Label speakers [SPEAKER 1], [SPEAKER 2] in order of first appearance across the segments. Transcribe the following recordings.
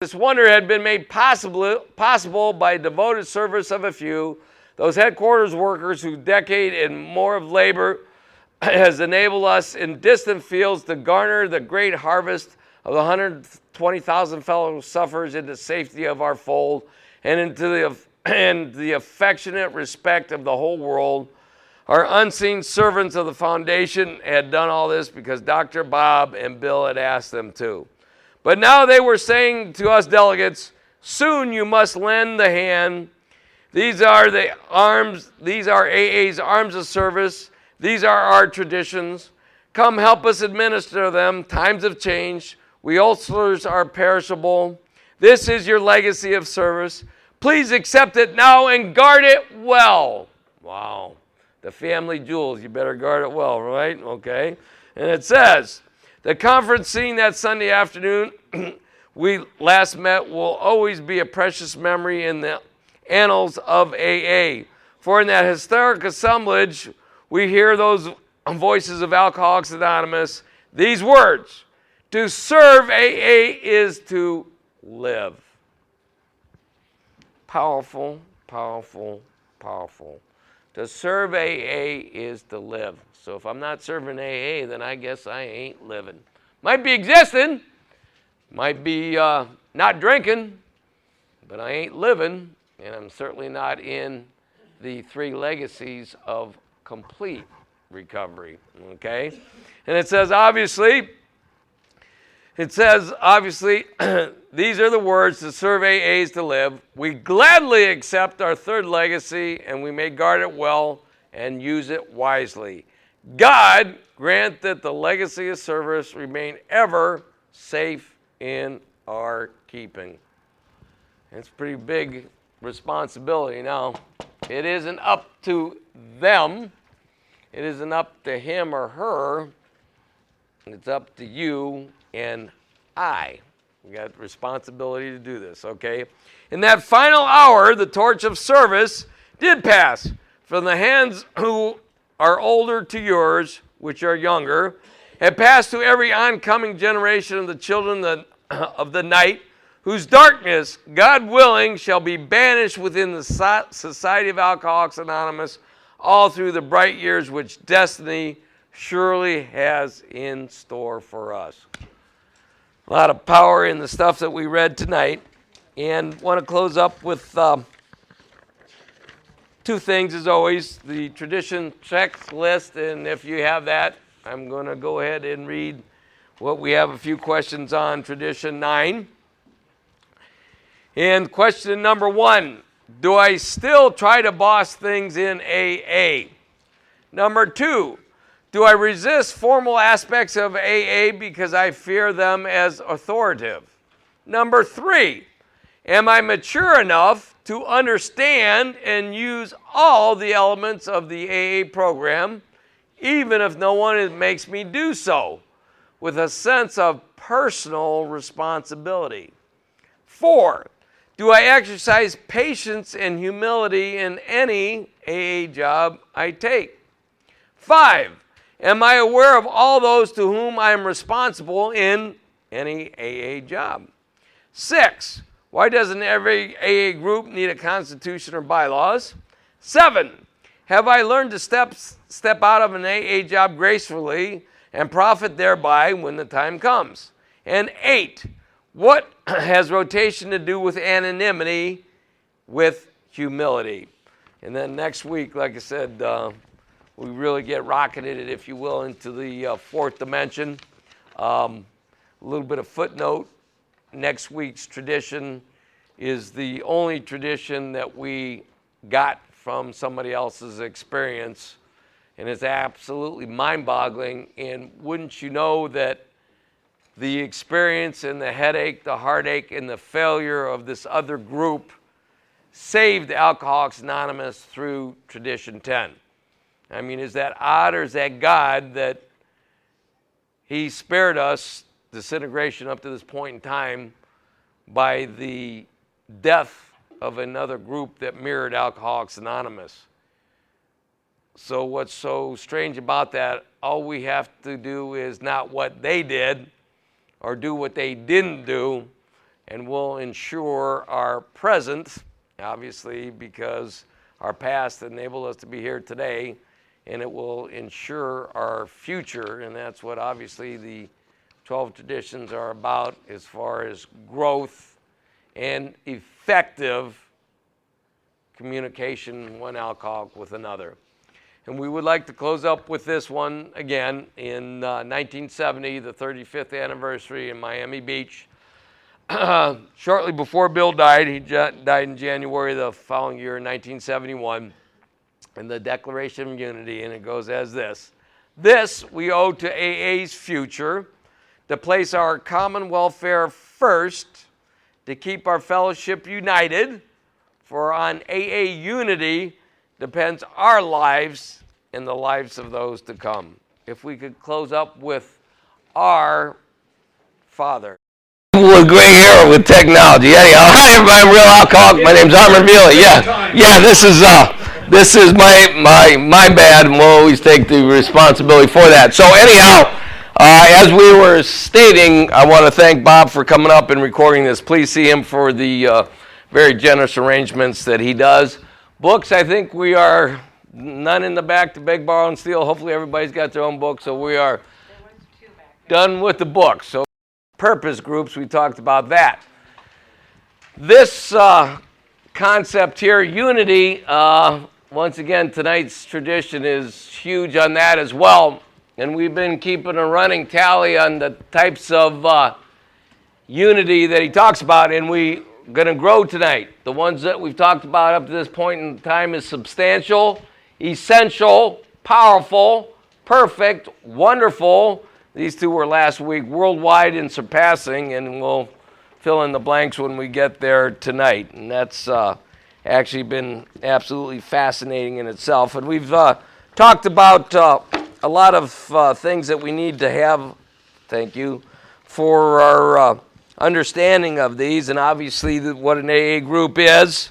[SPEAKER 1] This wonder had been made possible by devoted service of a few, those headquarters workers whose decade and more of labor has enabled us in distant fields to garner the great harvest of the 120,000 fellow sufferers into safety of our fold and into the affectionate respect of the whole world. Our unseen servants of the foundation had done all this because Dr. Bob and Bill had asked them to. But now they were saying to us delegates, soon you must lend the hand. These are AA's arms of service. These are our traditions. Come help us administer them. Times have changed. We ulcers are perishable. This is your legacy of service. Please accept it now and guard it well. Wow. The family jewels, you better guard it well, right? Okay. And it says, the conference scene that Sunday afternoon we last met will always be a precious memory in the annals of AA. For in that historic assemblage, we hear those voices of Alcoholics Anonymous, these words, to serve AA is to live. Powerful, powerful, powerful. To serve AA is to live. So if I'm not serving AA, then I guess I ain't living. Might be existing, might be not drinking, but I ain't living, and I'm certainly not in the three legacies of complete recovery, okay? And it says, obviously, these are the words, to serve AA is to live. We gladly accept our third legacy, and we may guard it well and use it wisely. God grant that the legacy of service remain ever safe in our keeping. It's a pretty big responsibility. Now, it isn't up to them. It isn't up to him or her. It's up to you and I. We got responsibility to do this, okay? In that final hour, the torch of service did pass from the hands who are older to yours, which are younger, and passed to every oncoming generation of the children of the night, whose darkness, God willing, shall be banished within the Society of Alcoholics Anonymous all through the bright years which destiny surely has in store for us. A lot of power in the stuff that we read tonight, and want to close up with two things as always, the tradition checklist, and if you have that, I'm going to go ahead and read what we have a few questions on tradition 9. And question number 1, do I still try to boss things in AA? Number 2, do I resist formal aspects of AA because I fear them as authoritative? Number 3, am I mature enough to understand and use all the elements of the AA program, even if no one makes me do so, with a sense of personal responsibility? 4, do I exercise patience and humility in any AA job I take? 5, am I aware of all those to whom I am responsible in any AA job? 6, why doesn't every AA group need a constitution or bylaws? 7, have I learned to step out of an AA job gracefully and profit thereby when the time comes? And 8, what has rotation to do with anonymity, with humility? And then next week, like I said, we really get rocketed, if you will, into the fourth dimension. A little bit of footnote. Next week's tradition is the only tradition that we got from somebody else's experience, and it's absolutely mind-boggling. And wouldn't you know that the experience and the headache, the heartache, and the failure of this other group saved Alcoholics Anonymous through tradition 10? I mean, is that odd, or is that God that he spared us disintegration up to this point in time by the death of another group that mirrored Alcoholics Anonymous? So what's so strange about that, all we have to do is not what they did or do what they didn't do, and will ensure our present, obviously, because our past enabled us to be here today, and it will ensure our future, and that's what obviously the 12 traditions are about as far as growth and effective communication, one alcoholic with another. And we would like to close up with this one again. In 1970, the 35th anniversary in Miami Beach. Shortly before Bill died, he died in January the following year, 1971, in the Declaration of Unity, and it goes as this. This we owe to AA's future, to place our common welfare first, to keep our fellowship united, for on AA unity depends our lives and the lives of those to come. If we could close up with our Father.
[SPEAKER 2] A great hero with technology. Anyhow, hi everybody, I'm Real Alcoholic. My name's Harmon. Yeah. This is my bad, and we'll always take the responsibility for that. So anyhow, as we were stating, I want to thank Bob for coming up and recording this. Please see him for the very generous arrangements that he does. Books, I think we are none in the back to beg, borrow, and steal. Hopefully everybody's got their own book, so we are done with the books. So purpose groups, we talked about that. This concept here, unity, once again, tonight's tradition is huge on that as well. And we've been keeping a running tally on the types of unity that he talks about, and we're going to grow tonight. The ones that we've talked about up to this point in time is substantial, essential, powerful, perfect, wonderful. These two were last week, worldwide and surpassing, and we'll fill in the blanks when we get there tonight. And that's actually been absolutely fascinating in itself. And we've talked about a lot of things that we need to have, thank you, for our understanding of these, and obviously what an AA group is.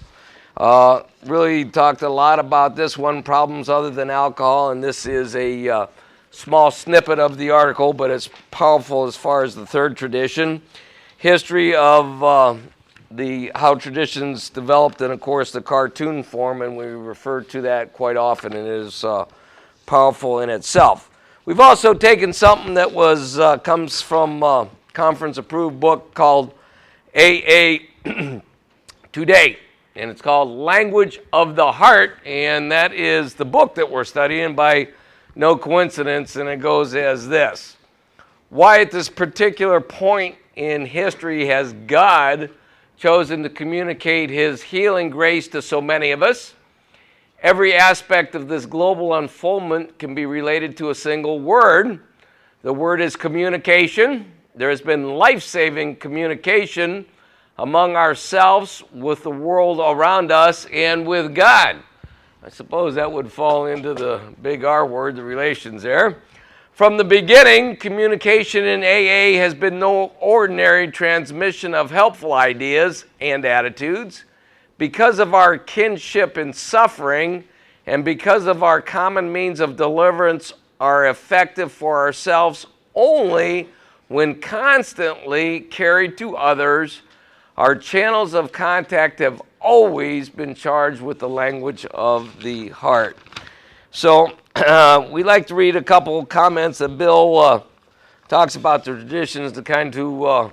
[SPEAKER 2] Really talked a lot about this one, problems other than alcohol, and this is a small snippet of the article, but it's powerful as far as the third tradition. History of how traditions developed, and of course the cartoon form, and we refer to that quite often, and it is powerful in itself. We've also taken something that comes from a conference-approved book called AA Today, and it's called Language of the Heart, and that is the book that we're studying by no coincidence, and it goes as this. Why at this particular point in history has God chosen to communicate his healing grace to so many of us? Every aspect of this global unfoldment can be related to a single word. The word is communication. There has been life-saving communication among ourselves, with the world around us, and with God. I suppose that would fall into the big R word, the relations there. From the beginning, communication in AA has been no ordinary transmission of helpful ideas and attitudes. Because of our kinship in suffering, and because of our common means of deliverance, are effective for ourselves only when constantly carried to others. Our channels of contact have always been charged with the language of the heart. So we like to read a couple comments that Bill talks about the traditions to kind of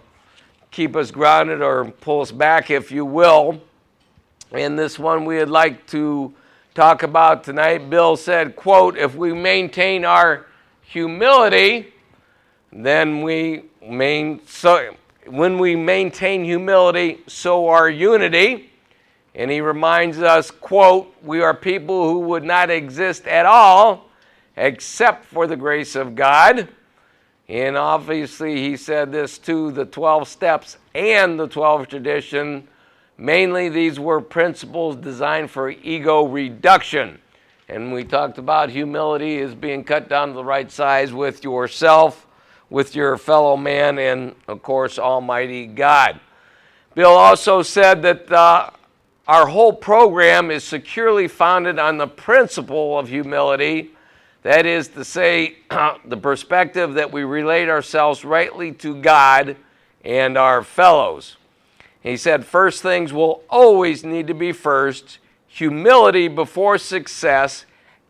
[SPEAKER 2] keep us grounded or pull us back, if you will. And this one we would like to talk about tonight. Bill said, quote, if we maintain our humility, then when we maintain humility, so our unity. And he reminds us, quote, we are people who would not exist at all except for the grace of God. And obviously he said this to the 12 steps and the 12 tradition. Mainly these were principles designed for ego reduction. And we talked about humility as being cut down to the right size with yourself, with your fellow man, and of course Almighty God. Bill also said that our whole program is securely founded on the principle of humility. That is to say, the perspective that we relate ourselves rightly to God and our fellows.
[SPEAKER 1] He said first things will always need to be first, humility before success,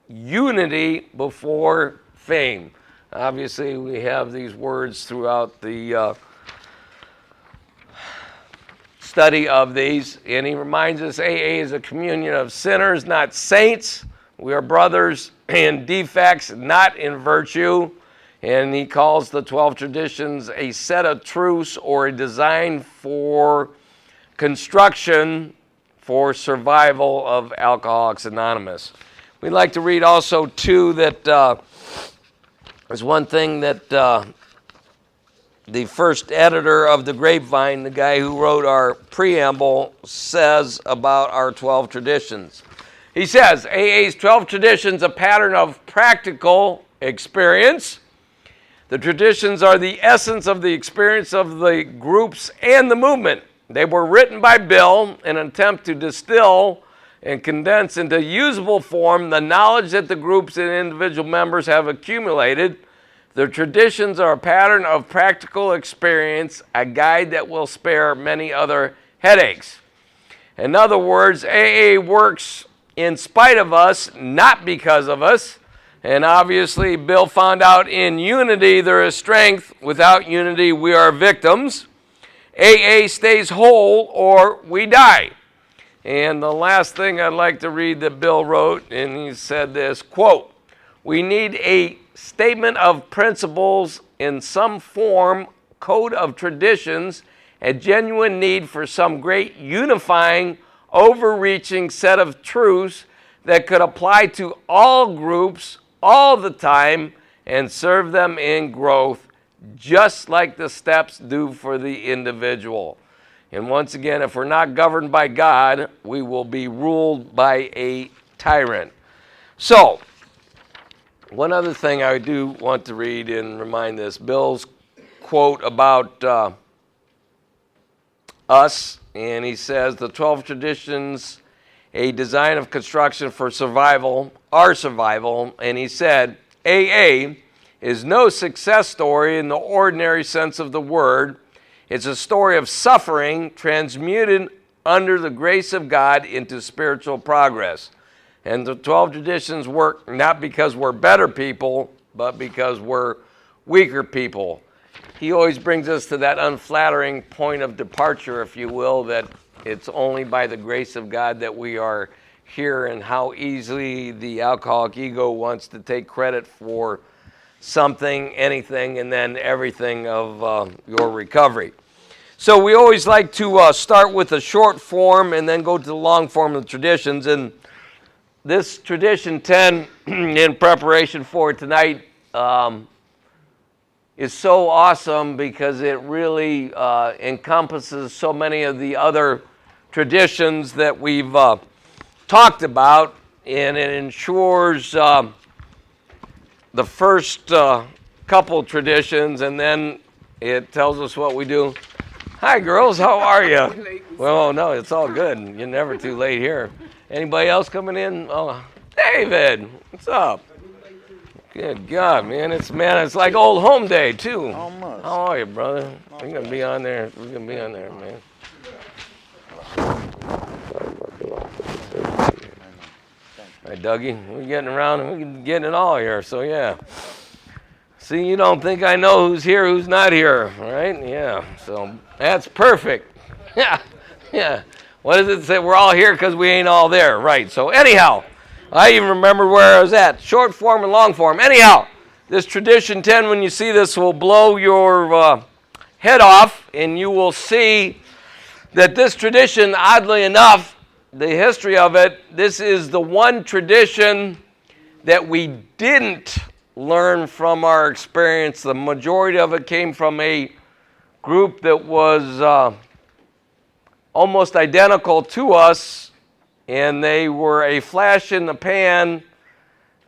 [SPEAKER 1] unity before fame. Obviously, we have these words throughout the study of these, and he reminds us AA is a communion of sinners, not saints. We are brothers in defects, not in virtue. And he calls the 12 traditions a set of truths or a design for construction for survival of Alcoholics Anonymous. We'd like to read also, too, that there's one thing that the first editor of the Grapevine, the guy who wrote our preamble, says about our 12 traditions. He says, AA's 12 traditions, a pattern of practical experience. The traditions are the essence of the experience of the groups and the movement. They were written by Bill in an attempt to distill and condense into usable form the knowledge that the groups and individual members have accumulated. The traditions are a pattern of practical experience, a guide that will spare many other headaches. In other words, AA works in spite of us, not because of us. And obviously, Bill found out in unity there is strength. Without unity, we are victims. AA stays whole or we die. And the last thing I'd like to read that Bill wrote, and he said this, quote, we need a statement of principles in some form, code of traditions, a genuine need for some great unifying, overreaching set of truths that could apply to all groups all the time and serve them in growth, just like the steps do for the individual. And once again, if we're not governed by God, we will be ruled by a tyrant. So, one other thing I do want to read and remind this, Bill's quote about us, and he says, the 12 traditions, a design of construction for survival, our survival, and he said, AA is no success story in the ordinary sense of the word. It's a story of suffering transmuted under the grace of God into spiritual progress. And the 12 traditions work not because we're better people, but because we're weaker people. He always brings us to that unflattering point of departure, if you will, that it's only by the grace of God that we are here, and how easily the alcoholic ego wants to take credit for something, anything, and then everything of your recovery. So we always like to start with the short form and then go to the long form of the traditions. And this tradition 10, in preparation for tonight, is so awesome because it really encompasses so many of the other traditions that we've talked about, and it ensures the first couple traditions, and then it tells us what we do. Hi, girls. How are you? Well, no, it's all good. You're never too late here. Anybody else coming in? Oh, David, what's up? Good God, man. It's like old home day, too.
[SPEAKER 3] Almost.
[SPEAKER 1] How are you, brother? We're going to be on there. We're going to be on there, man. Hi, Dougie. We're getting around and we're getting it all here, so yeah. See, you don't think I know who's here, who's not here, right? Yeah, so that's perfect. Yeah. What does it say? We're all here because we ain't all there, right? So anyhow, I even remember where I was at. Short form and long form. Anyhow, this tradition 10, when you see this, will blow your head off, and you will see that this tradition, oddly enough, the history of it, this is the one tradition that we didn't learn from our experience. The majority of it came from a group that was almost identical to us, and they were a flash in the pan.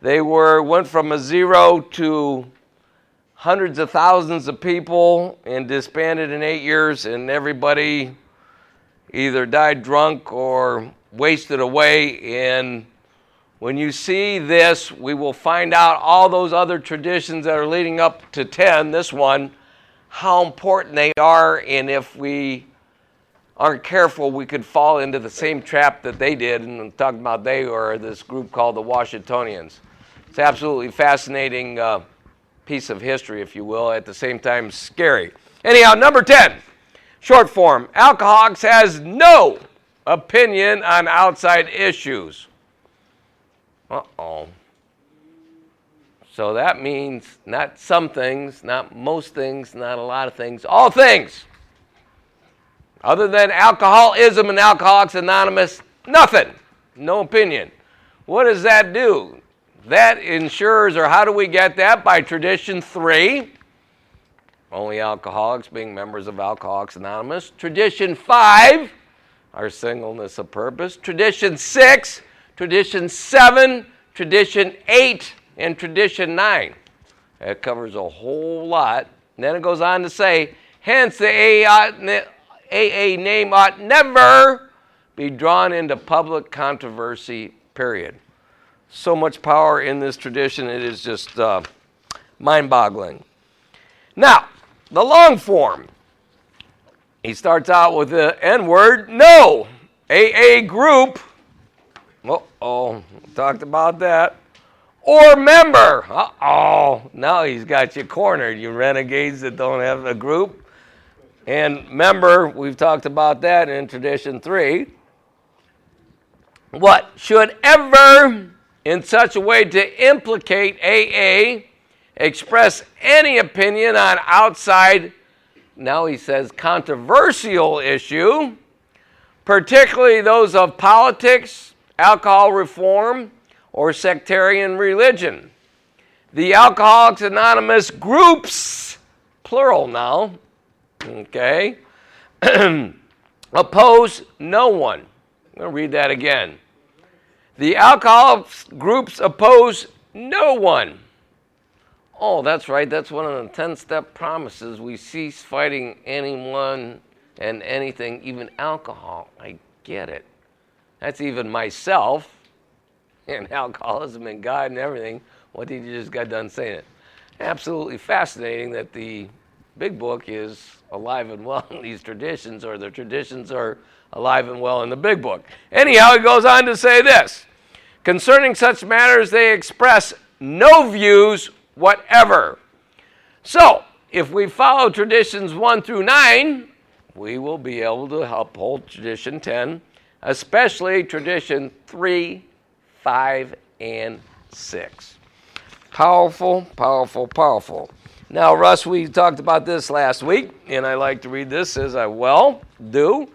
[SPEAKER 1] They went from a zero to hundreds of thousands of people and disbanded in 8 years, and everybody either died drunk or wasted away. And when you see this, we will find out all those other traditions that are leading up to 10, this one, how important they are, and if we aren't careful, we could fall into the same trap that they did. And I'm talking about they or this group called the Washingtonians. It's absolutely fascinating piece of history, if you will, at the same time scary. Anyhow, number 10, short form. Alcoholics has no opinion on outside issues. Uh-oh. So that means not some things, not most things, not a lot of things, all things. Other than alcoholism and Alcoholics Anonymous, nothing. No opinion. What does that do? That ensures, or how do we get that? By tradition 3, only alcoholics being members of Alcoholics Anonymous. Tradition 5, our singleness of purpose. Tradition 6, tradition 7, tradition 8, and tradition 9. That covers a whole lot. And then it goes on to say, hence the AA name ought never be drawn into public controversy, period. So much power in this tradition, it is just mind-boggling. Now, the long form. He starts out with the N-word, no. AA group, talked about that. Or member, now he's got you cornered, you renegades that don't have a group. And member, we've talked about that in tradition 3. What? Should ever, in such a way to implicate AA, express any opinion on outside, now he says, controversial issue, particularly those of politics, alcohol reform, or sectarian religion. The Alcoholics Anonymous groups, plural now, okay, oppose no one. I'm going to read that again. The Alcoholics groups oppose no one. Oh, that's right. That's one of the 10-step promises. We cease fighting anyone and anything, even alcohol. I get it. That's even myself and alcoholism and God and everything. What did you just got done saying it? Absolutely fascinating that the big book is alive and well in these traditions, or the traditions are alive and well in the big book. Anyhow, he goes on to say this. Concerning such matters, they express no views whatever. So, if we follow traditions 1 through 9, we will be able to uphold tradition 10, especially tradition 3, 5, and 6. Powerful, powerful, powerful. Now, Russ, we talked about this last week, and I like to read this as I well do.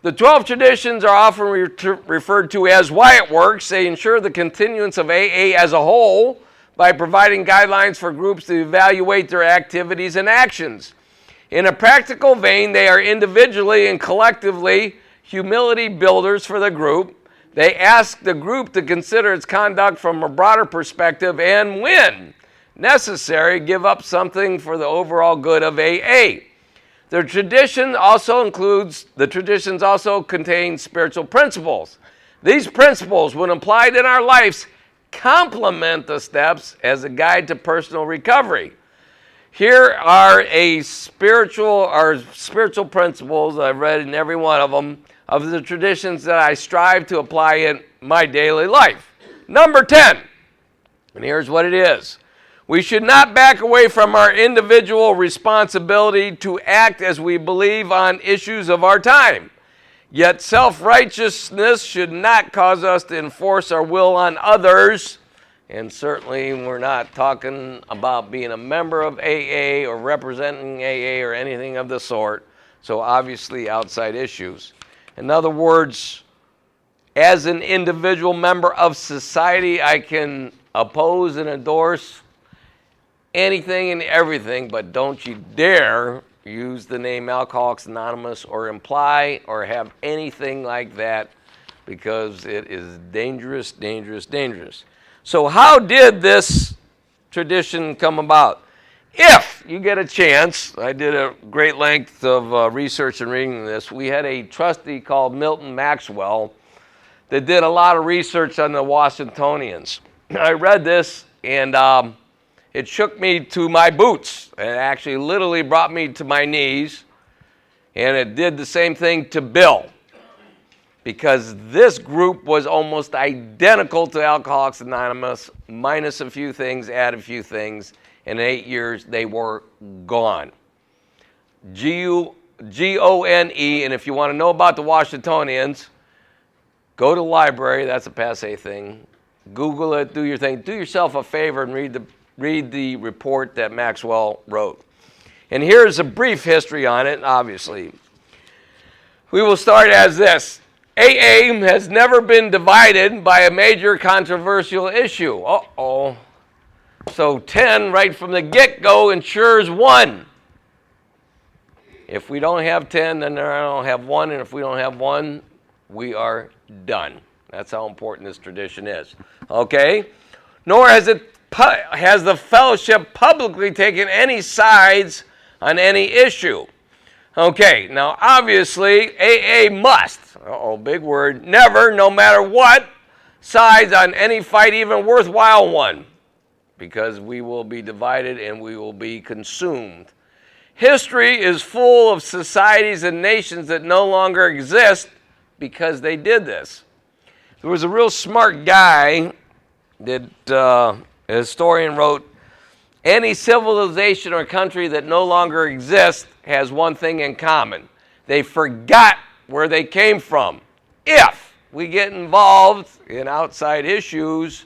[SPEAKER 1] The 12 traditions are often referred to as why it works. They ensure the continuance of AA as a whole by providing guidelines for groups to evaluate their activities and actions. In a practical vein, they are individually and collectively humility builders for the group. They ask the group to consider its conduct from a broader perspective and, when necessary, give up something for the overall good of AA. The traditions also contain spiritual principles. These principles, when applied in our lives, complement the steps as a guide to personal recovery. Here are spiritual principles I've read in every one of them, of the traditions that I strive to apply in my daily life. Number 10, and here's what it is. We should not back away from our individual responsibility to act as we believe on issues of our time. Yet self-righteousness should not cause us to enforce our will on others. And certainly we're not talking about being a member of AA or representing AA or anything of the sort. So obviously outside issues. In other words, as an individual member of society, I can oppose and endorse anything and everything, but don't you dare use the name Alcoholics Anonymous or imply or have anything like that, because it is dangerous, dangerous, dangerous. So how did this tradition come about? If you get a chance, I did a great length of research and reading this. We had a trustee called Milton Maxwell that did a lot of research on the Washingtonians. I read this, and it shook me to my boots. It actually literally brought me to my knees. And it did the same thing to Bill, because this group was almost identical to Alcoholics Anonymous, minus a few things, add a few things. In 8 years, they were gone. G-O-N-E, and if you want to know about the Washingtonians, go to the library. That's a passé thing. Google it, do your thing. Do yourself a favor and read the report that Maxwell wrote. And here's a brief history on it, obviously. We will start as this. AA has never been divided by a major controversial issue. Uh-oh. So 10 right from the get-go ensures 1. If we don't have 10, then I don't have 1, and if we don't have 1, we are done. That's how important this tradition is. Okay? Nor has the fellowship publicly taken any sides on any issue. Okay, now obviously AA must, big word, never, no matter what, sides on any fight, even worthwhile one, because we will be divided and we will be consumed. History is full of societies and nations that no longer exist because they did this. There was a real smart guy that a historian wrote, any civilization or country that no longer exists has one thing in common. They forgot where they came from. If we get involved in outside issues,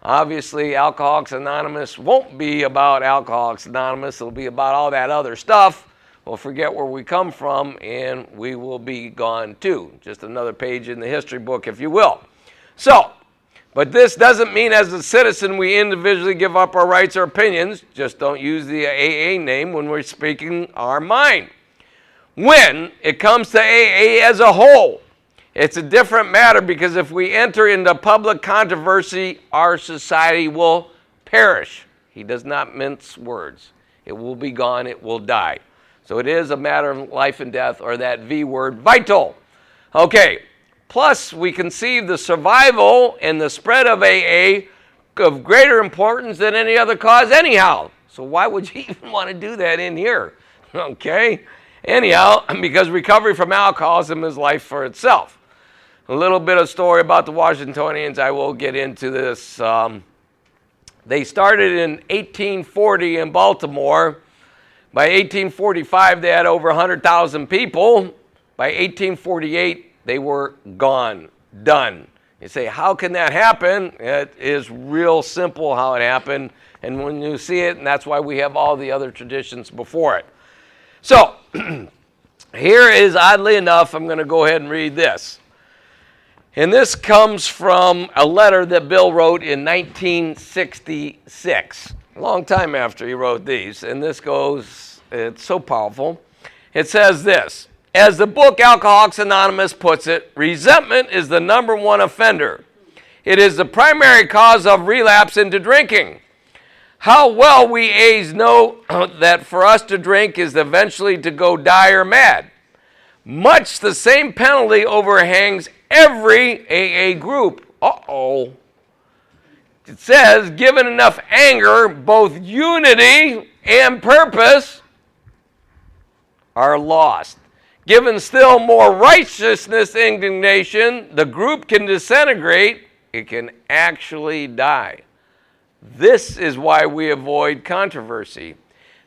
[SPEAKER 1] obviously Alcoholics Anonymous won't be about Alcoholics Anonymous. It'll be about all that other stuff. We'll forget where we come from, and we will be gone too. Just another page in the history book, if you will. So, but this doesn't mean as a citizen we individually give up our rights or opinions. Just don't use the AA name when we're speaking our mind. When it comes to AA as a whole, it's a different matter, because if we enter into public controversy, our society will perish. He does not mince words. It will be gone. It will die. So it is a matter of life and death, or that V word, vital. Okay. Plus, we conceive the survival and the spread of AA of greater importance than any other cause anyhow. So why would you even want to do that in here? Okay? Anyhow, because recovery from alcoholism is life for itself. A little bit of story about the Washingtonians. I will get into this. They started in 1840 in Baltimore. By 1845, they had over 100,000 people. By 1848, they were gone, done. You say, how can that happen? It is real simple how it happened. And when you see it, and that's why we have all the other traditions before it. So, here is, oddly enough, I'm going to go ahead and read this. And this comes from a letter that Bill wrote in 1966, a long time after he wrote these. And this goes, it's so powerful. It says this. As the book Alcoholics Anonymous puts it, resentment is the number one offender. It is the primary cause of relapse into drinking. How well we A's know that for us to drink is eventually to go dire mad. Much the same penalty overhangs every AA group. Uh-oh. It says, given enough anger, both unity and purpose are lost. Given still more righteousness, indignation, the group can disintegrate. It can actually die. This is why we avoid controversy.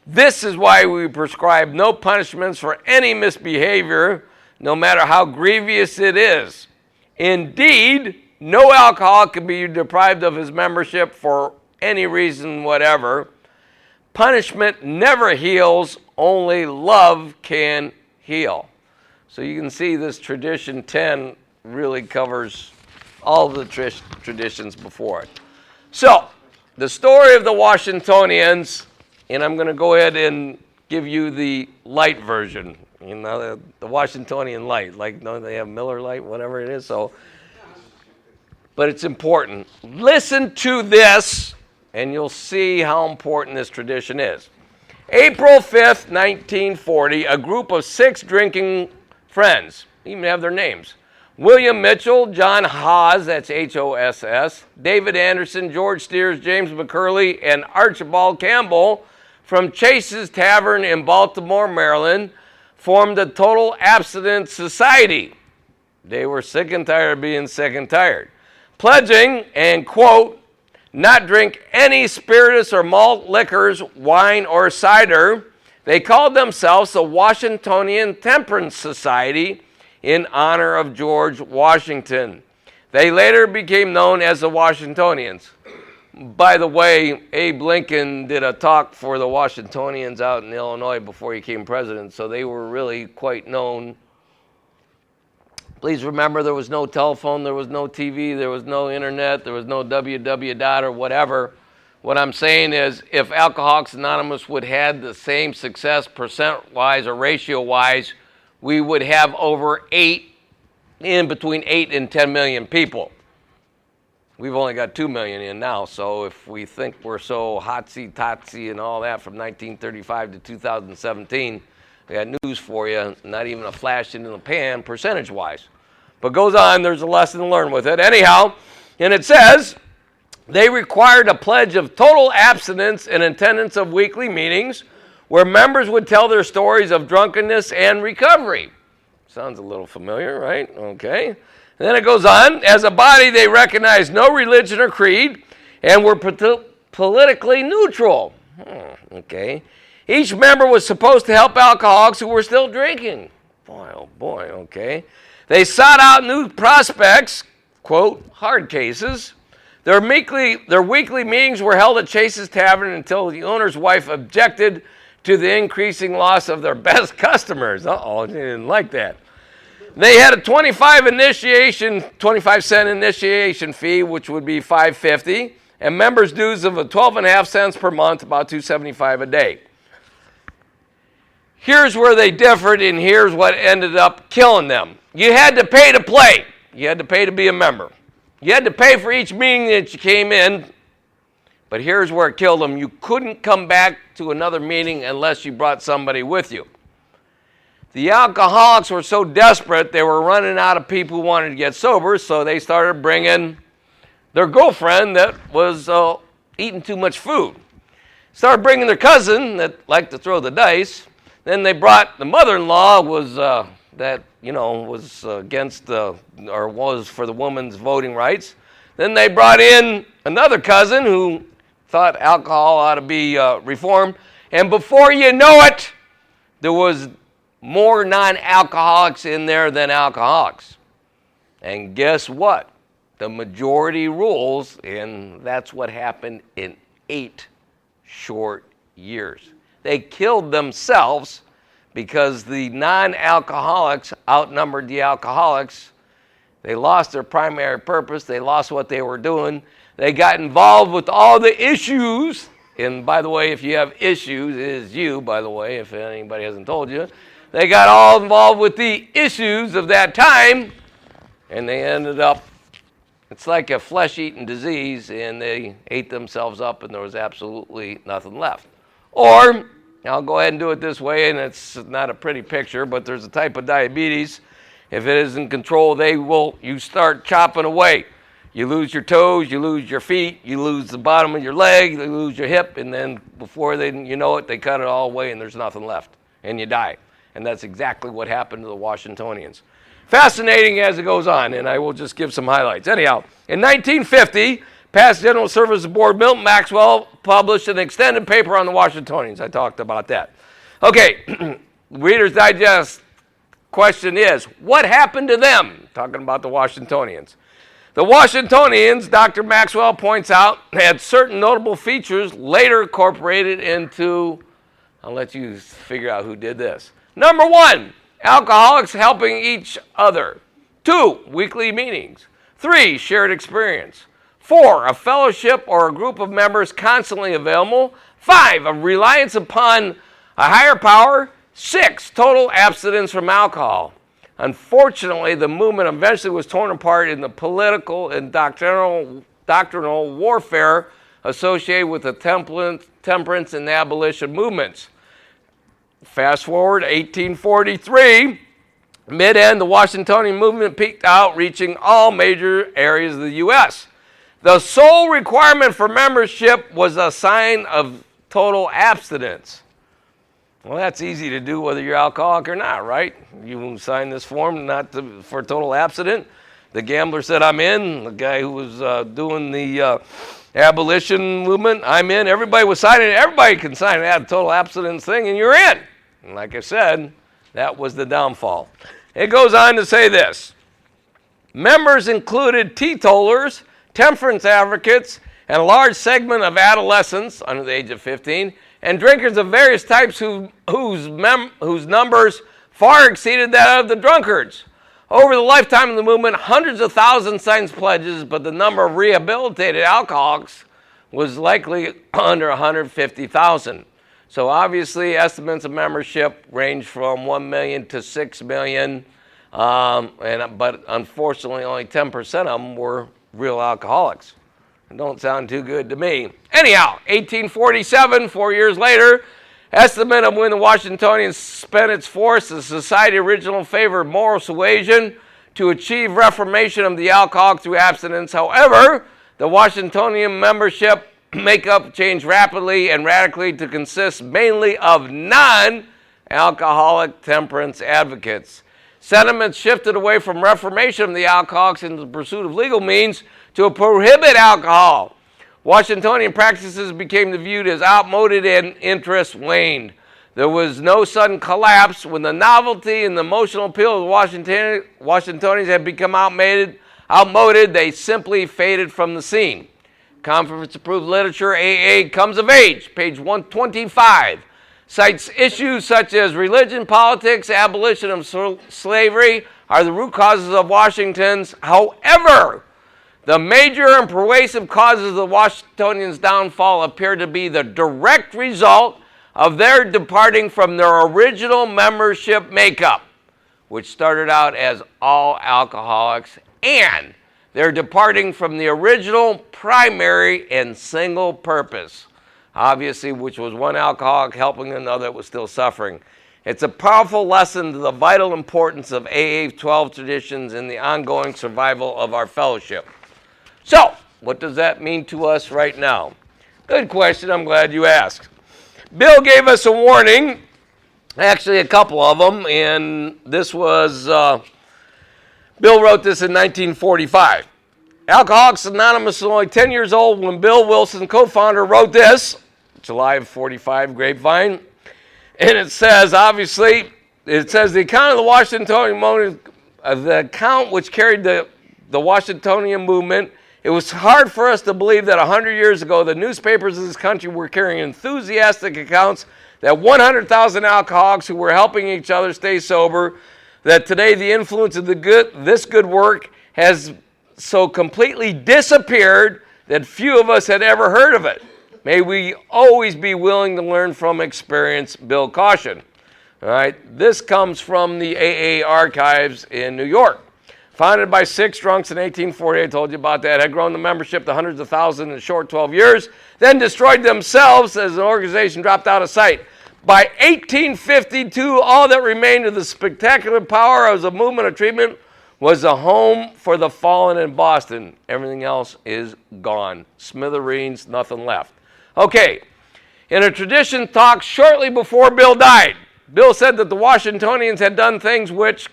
[SPEAKER 1] This is why we prescribe no punishments for any misbehavior, no matter how grievous it is. Indeed, no alcoholic can be deprived of his membership for any reason whatever. Punishment never heals, only love can heal. So you can see this tradition 10 really covers all the traditions before it. So, the story of the Washingtonians, and I'm going to go ahead and give you the light version. You know, the Washingtonian light, like no, they have Miller Lite, whatever it is. So, but it's important. Listen to this, and you'll see how important this tradition is. April 5th, 1940, a group of 6 drinking friends, even have their names, William Mitchell, John Haas, that's H-O-S-S, David Anderson, George Steers, James McCurley, and Archibald Campbell from Chase's Tavern in Baltimore, Maryland, formed the Total Abstinence Society. They were sick and tired of being sick and tired. Pledging and, quote, not drink any spirituous or malt liquors, wine, or cider. They called themselves the Washingtonian Temperance Society in honor of George Washington. They later became known as the Washingtonians. By the way, Abe Lincoln did a talk for the Washingtonians out in Illinois before he became president, so they were really quite known. Please remember, there was no telephone, there was no TV, there was no internet, there was no www or whatever. What I'm saying is, if Alcoholics Anonymous would have the same success percent-wise or ratio-wise, we would have over between 8 and 10 million people. We've only got 2 million in now, so if we think we're so hotsy-totsy and all that from 1935 to 2017, I got news for you, not even a flash in the pan percentage-wise. But goes on, there's a lesson to learn with it. Anyhow, and it says, they required a pledge of total abstinence and attendance of weekly meetings where members would tell their stories of drunkenness and recovery. Sounds a little familiar, right? Okay. And then it goes on, as a body, they recognized no religion or creed and were politically neutral. Okay. Each member was supposed to help alcoholics who were still drinking. Boy, oh boy, okay. They sought out new prospects, quote, hard cases. Their weekly meetings were held at Chase's Tavern until the owner's wife objected to the increasing loss of their best customers. Uh-oh, they didn't like that. They had a 25 cent initiation fee, which would be $5.50, and members' dues of 12.5 cents per month, about $2.75 a day. Here's where they differed, and here's what ended up killing them. You had to pay to play. You had to pay to be a member. You had to pay for each meeting that you came in, but here's where it killed them. You couldn't come back to another meeting unless you brought somebody with you. The alcoholics were so desperate, they were running out of people who wanted to get sober, so they started bringing their girlfriend that was eating too much food. Started bringing their cousin that liked to throw the dice. Then they brought the mother-in-law was against or was for the woman's voting rights. Then they brought in another cousin who thought alcohol ought to be reformed. And before you know it, there was more non-alcoholics in there than alcoholics. And guess what? The majority rules, and that's what happened in 8 short years. They killed themselves because the non-alcoholics outnumbered the alcoholics. They lost their primary purpose. They lost what they were doing. They got involved with all the issues. And by the way, if you have issues, it is you, by the way, if anybody hasn't told you. They got all involved with the issues of that time, and they ended up, it's like a flesh-eating disease, and they ate themselves up, and there was absolutely nothing left. Or, I'll go ahead and do it this way, and it's not a pretty picture, but there's a type of diabetes. If it isn't controlled, you start chopping away. You lose your toes, you lose your feet, you lose the bottom of your leg, you lose your hip, and then before you know it, they cut it all away, and there's nothing left, and you die. And that's exactly what happened to the Washingtonians. Fascinating as it goes on, and I will just give some highlights. Anyhow, in 1950, past General Services Board Milton Maxwell published an extended paper on the Washingtonians. I talked about that. Okay, Reader's Digest question is, what happened to them? Talking about the Washingtonians. The Washingtonians, Dr. Maxwell points out, had certain notable features later incorporated into, I'll let you figure out who did this. Number 1, alcoholics helping each other. 2, weekly meetings. 3, shared experience. 4, a fellowship or a group of members constantly available. 5, a reliance upon a higher power. 6, total abstinence from alcohol. Unfortunately, the movement eventually was torn apart in the political and doctrinal warfare associated with the temperance and abolition movements. Fast forward, 1843, mid-end, the Washingtonian movement peaked out, reaching all major areas of the U.S. The sole requirement for membership was a sign of total abstinence. Well, that's easy to do whether you're alcoholic or not, right? You sign this form for total abstinence. The gambler said, I'm in. The guy who was doing the abolition movement, I'm in. Everybody was signing it. Everybody can sign it. A total abstinence thing, and you're in. And like I said, that was the downfall. It goes on to say this. Members included teetotalers, temperance advocates, and a large segment of adolescents under the age of 15, and drinkers of various types whose numbers far exceeded that of the drunkards. Over the lifetime of the movement, hundreds of thousands signed pledges, but the number of rehabilitated alcoholics was likely under 150,000. So obviously, estimates of membership range from 1 million to 6 million, but unfortunately, only 10% of them were real alcoholics. It don't sound too good to me. Anyhow, 1847, 4 years later, estimate of when the Washingtonians spent its force, the society originally favored moral suasion to achieve reformation of the alcoholic through abstinence. However, the Washingtonian membership makeup changed rapidly and radically to consist mainly of non-alcoholic temperance advocates. Sentiments shifted away from reformation of the alcoholics into the pursuit of legal means to prohibit alcohol. Washingtonian practices became viewed as outmoded and interest waned. There was no sudden collapse. When the novelty and the emotional appeal of the Washingtonians had become outmoded, they simply faded from the scene. Conference-approved literature, AA Comes of Age, page 125, cites issues such as religion, politics, abolition of slavery are the root causes of Washington's. However, the major and pervasive causes of the Washingtonians' downfall appear to be the direct result of their departing from their original membership makeup, which started out as all alcoholics, and they're departing from the original primary and single purpose, obviously, which was one alcoholic helping another that was still suffering. It's a powerful lesson to the vital importance of AA 12 traditions in the ongoing survival of our fellowship. So, what does that mean to us right now? Good question. I'm glad you asked. Bill gave us a warning, actually a couple of them, and this was, Bill wrote this in 1945. Alcoholics Anonymous was only 10 years old when Bill Wilson, co-founder, wrote this, July of 45, Grapevine, and it says, obviously, the account of the Washingtonian movement, the account which carried the Washingtonian movement. It was hard for us to believe that 100 years ago, the newspapers of this country were carrying enthusiastic accounts that 100,000 alcoholics who were helping each other stay sober, that today the influence of this good work has so completely disappeared that few of us had ever heard of it. May we always be willing to learn from experience, Bill cautioned. All right, this comes from the AA archives in New York. Founded by 6 drunks in 1848, I told you about that, had grown the membership to hundreds of thousands in a short 12 years, then destroyed themselves as an organization dropped out of sight. By 1852, all that remained of the spectacular power as a movement of treatment was a home for the fallen in Boston. Everything else is gone. Smithereens, nothing left. Okay, in a tradition talk shortly before Bill died, Bill said that the Washingtonians had done things which,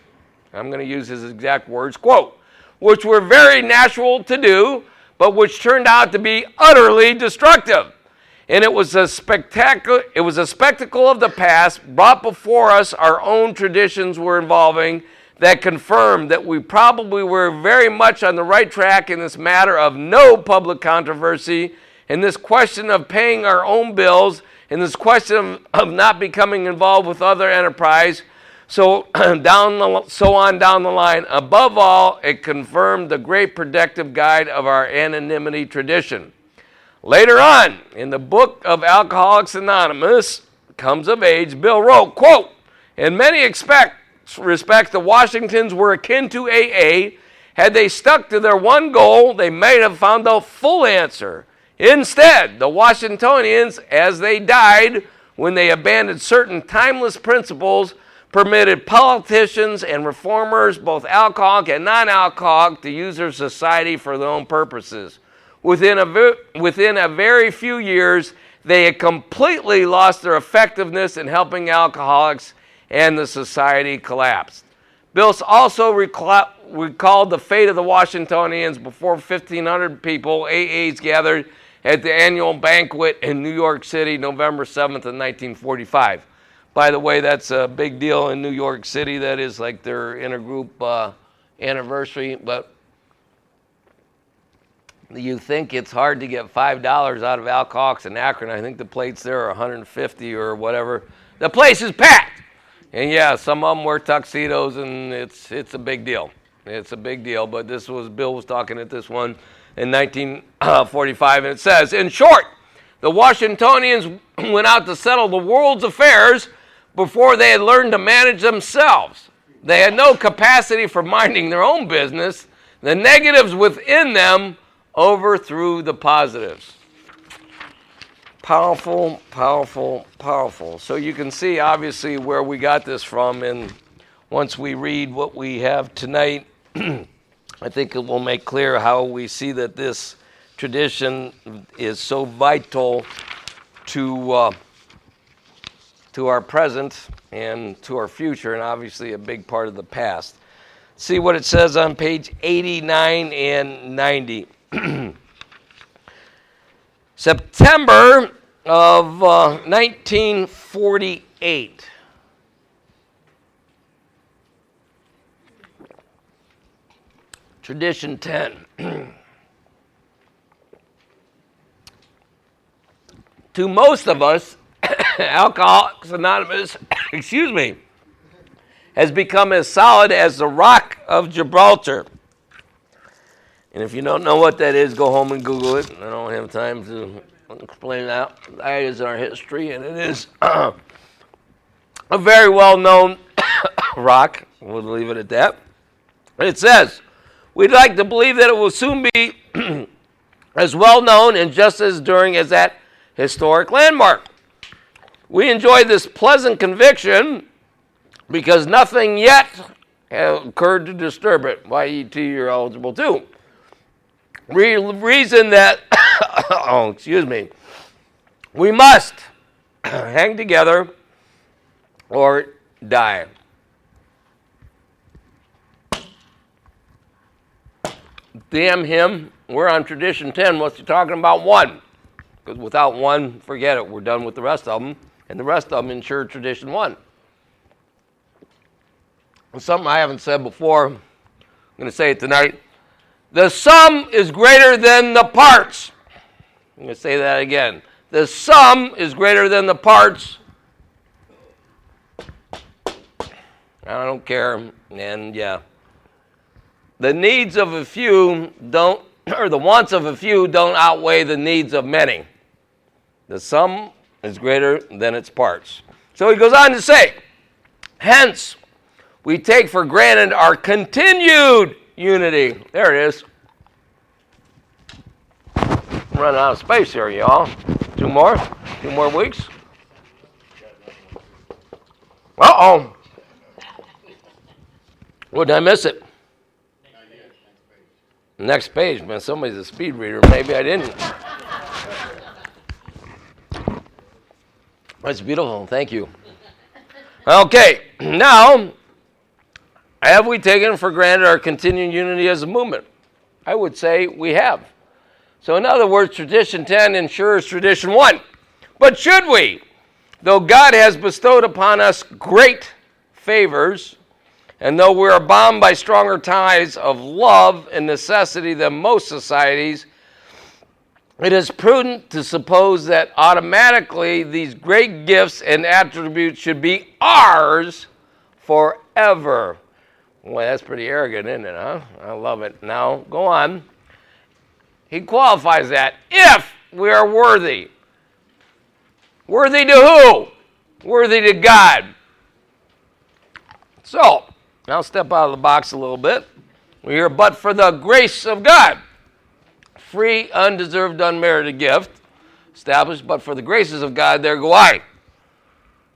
[SPEAKER 1] I'm going to use his exact words, quote, which were very natural to do, but which turned out to be utterly destructive. And it was a spectacle of the past brought before us our own traditions were involving that confirmed that we probably were very much on the right track in this matter of no public controversy, in this question of paying our own bills, in this question of not becoming involved with other enterprise, so on down the line. Above all, it confirmed the great protective guide of our anonymity tradition. Later on, in the book of Alcoholics Anonymous, Comes of Age, Bill wrote, quote, in many respects, the Washingtons were akin to AA. Had they stuck to their one goal, they might have found the full answer. Instead, the Washingtonians, as they died, when they abandoned certain timeless principles, permitted politicians and reformers, both alcoholic and non-alcoholic, to use their society for their own purposes. Within a very few years, They had completely lost their effectiveness in helping alcoholics, and the society collapsed. Bill also recalled the fate of the Washingtonians before 1,500 people, AAs, gathered at the annual banquet in New York City, November 7th of 1945. By the way, that's a big deal in New York City. That is like their intergroup anniversary. But you think it's hard to get $5 out of Alcoholics in Akron. I think the plates there are 150 or whatever. The place is packed. And yeah, some of them wear tuxedos, and it's a big deal. It's a big deal. But Bill was talking at this one in 1945, and it says, in short, the Washingtonians went out to settle the world's affairs before they had learned to manage themselves. They had no capacity for minding their own business. The negatives within them overthrew the positives. Powerful, powerful, powerful. So you can see, obviously, where we got this from, and once we read what we have tonight, I think it will make clear how we see that this tradition is so vital to our present and to our future, and obviously a big part of the past. See what it says on page 89 and 90. September of 1948. Tradition 10. To most of us, Alcoholics Anonymous, has become as solid as the Rock of Gibraltar. And if you don't know what that is, go home and Google it. I don't have time to explain that. That is our history, and it is a very well-known rock. We'll leave it at that. It says, we'd like to believe that it will soon be as well-known and just as enduring as that historic landmark. We enjoy this pleasant conviction because nothing yet has occurred to disturb it. YET, you're eligible too. Reason that, we must hang together or die. Damn him, we're on tradition 10. What's he talking about? One. Because without one, forget it. We're done with the rest of them. And the rest of them ensure tradition 1. And something I haven't said before, I'm going to say it tonight. The sum is greater than the parts. I'm going to say that again. The sum is greater than the parts. I don't care. And yeah. The needs of a few don't, or the wants of a few don't outweigh the needs of many. The sum is greater than its parts. So he goes on to say, hence, we take for granted our continued unity. There it is. I'm running out of space here, y'all. Two more weeks. Uh-oh. What did I miss it? Next page, man. Somebody's a speed reader. Maybe I didn't. That's beautiful. Thank you. Okay. Now, have we taken for granted our continuing unity as a movement? I would say we have. So in other words, tradition 10 ensures tradition 1. But should we? Though God has bestowed upon us great favors, and though we are bound by stronger ties of love and necessity than most societies, it is prudent to suppose that automatically these great gifts and attributes should be ours forever. Boy, that's pretty arrogant, isn't it, huh? I love it. Now, go on. He qualifies that. If we are worthy. Worthy to who? Worthy to God. So, now step out of the box a little bit. We hear, but for the grace of God. Free, undeserved, unmerited gift. Established, but for the graces of God, there go I.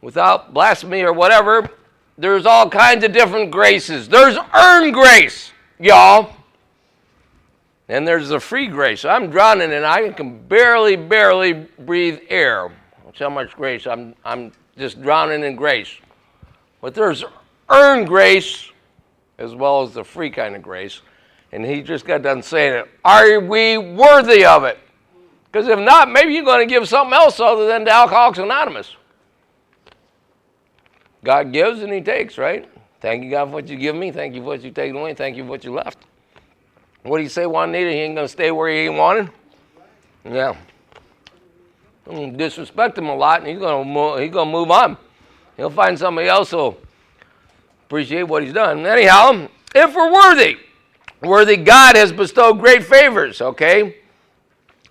[SPEAKER 1] Without blasphemy or whatever, there's all kinds of different graces. There's earned grace, y'all. And there's the free grace. So I'm drowning and I can barely breathe air. That's how much grace. I'm just drowning in grace. But there's earned grace as well as the free kind of grace. And he just got done saying it. Are we worthy of it? Because if not, maybe you're going to give something else other than to Alcoholics Anonymous. God gives and he takes, right? Thank you, God, for what you give me. Thank you for what you taken away. Thank you for what you left. What do you say, Juanita? He ain't going to stay where he ain't wanted? Yeah. Disrespect him a lot, and he's going to move on. He'll find somebody else who'll appreciate what he's done. Anyhow, if we're worthy, God has bestowed great favors, okay?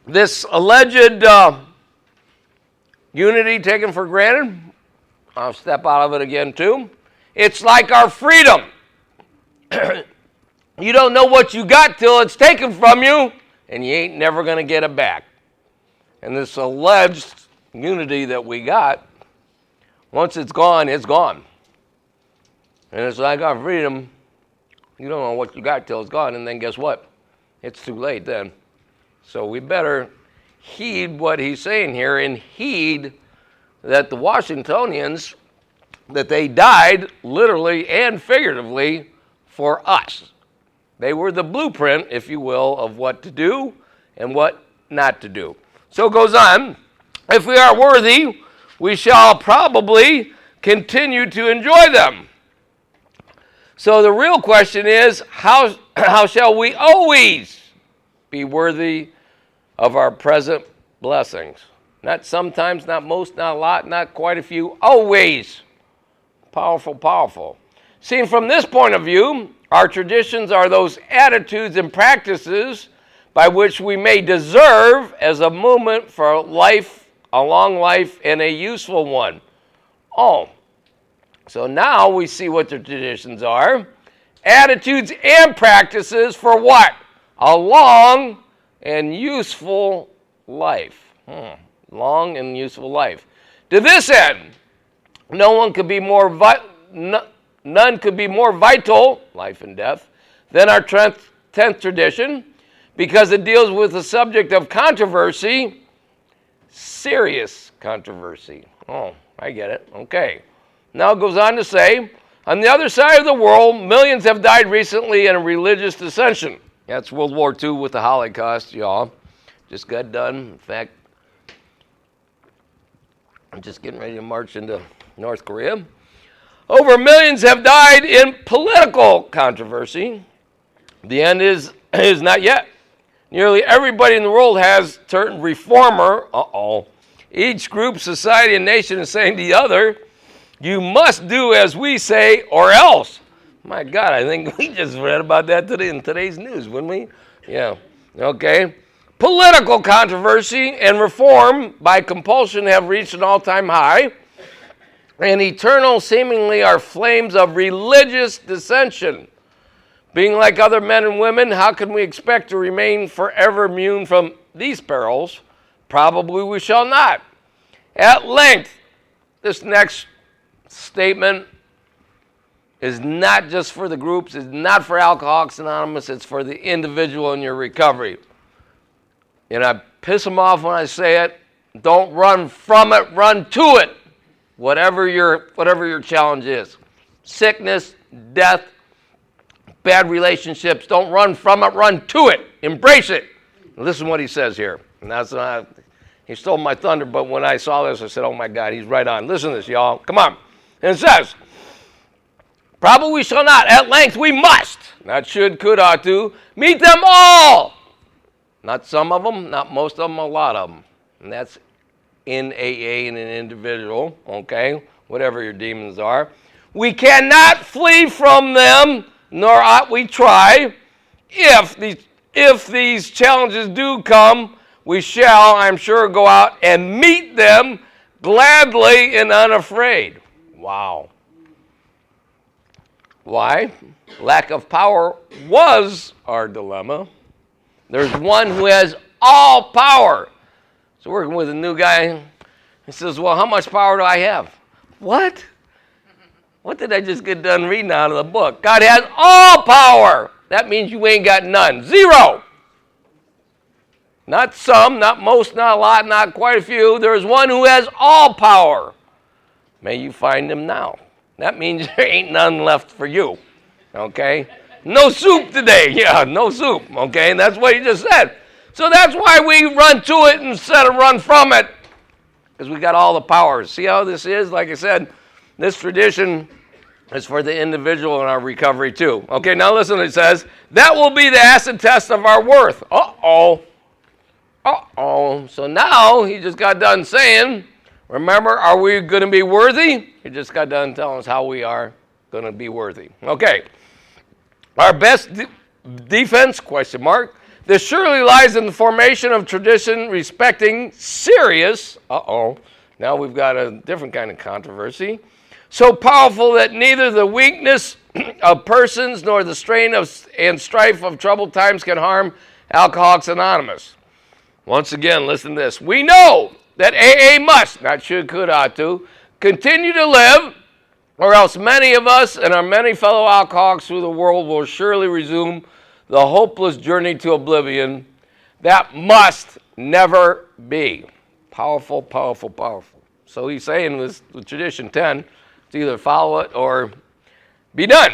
[SPEAKER 1] This alleged unity taken for granted, I'll step out of it again too. It's like our freedom. You don't know what you got till it's taken from you, and you ain't never going to get it back. And this alleged unity that we got, once it's gone, it's gone. And it's like our freedom. You don't know what you got till it's gone, and then guess what? It's too late then. So we better heed what he's saying here and heed that the Washingtonians, that they died literally and figuratively for us. They were the blueprint, if you will, of what to do and what not to do. So it goes on, if we are worthy, we shall probably continue to enjoy them. So the real question is, how shall we always be worthy of our present blessings? Not sometimes, not most, not a lot, not quite a few, always. Powerful, powerful. Seen from this point of view, our traditions are those attitudes and practices by which we may deserve as a movement for life, a long life, and a useful one. Oh, so now we see what the traditions are. Attitudes and practices for what? A long and useful life. Long and useful life. To this end, none could be more vital, life and death, than our 10th tradition, because it deals with the subject of controversy, serious controversy. Oh, I get it. Okay. Now it goes on to say, on the other side of the world, millions have died recently in a religious dissension. That's World War II with the Holocaust, y'all. Just got done. In fact, I'm just getting ready to march into North Korea. Over millions have died in political controversy. The end is not yet. Nearly everybody in the world has turned reformer. Each group, society, and nation is saying to the other, you must do as we say or else. My God, I think we just read about that today in today's news, wouldn't we? Yeah. Okay. Political controversy and reform by compulsion have reached an all-time high. And eternal seemingly are flames of religious dissension. Being like other men and women, how can we expect to remain forever immune from these perils? Probably we shall not. At length, this next statement is not just for the groups, it's not for Alcoholics Anonymous, it's for the individual in your recovery. And I piss them off when I say it. Don't run from it, run to it. Whatever your challenge is. Sickness, death, bad relationships, don't run from it, run to it. Embrace it. Listen to what he says here. And that's he stole my thunder, but when I saw this, I said, oh my God, he's right on. Listen to this, y'all. Come on. And it says, probably we shall not. At length we must, not should, could, ought to, meet them all. Not some of them, not most of them, a lot of them. And that's in AA and an individual, okay? Whatever your demons are. We cannot flee from them, nor ought we try. If these challenges do come, we shall, I'm sure, go out and meet them gladly and unafraid. Wow. Why? Lack of power was our dilemma. There's one who has all power. So working with a new guy, he says, well, how much power do I have? What? What did I just get done reading out of the book? God has all power. That means you ain't got none. Zero. Not some, not most, not a lot, not quite a few. There is one who has all power. May you find him now. That means there ain't none left for you. Okay? No soup today. Yeah, no soup. Okay? And that's what he just said. So that's why we run to it instead of run from it. Because we got all the powers. See how this is? Like I said, this tradition is for the individual in our recovery too. Okay, now listen, it says, that will be the acid test of our worth. Uh-oh. So now he just got done saying, remember, are we going to be worthy? He just got done telling us how we are going to be worthy. Okay. Our best defense, question mark. This surely lies in the formation of tradition respecting serious, now we've got a different kind of controversy, so powerful that neither the weakness of persons nor the strain and strife of troubled times can harm Alcoholics Anonymous. Once again, listen to this. We know that AA must, not should, could, ought to, continue to live, or else many of us and our many fellow alcoholics through the world will surely resume the hopeless journey to oblivion. That must never be. Powerful, powerful, powerful. So he's saying with Tradition 10, to either follow it or be done.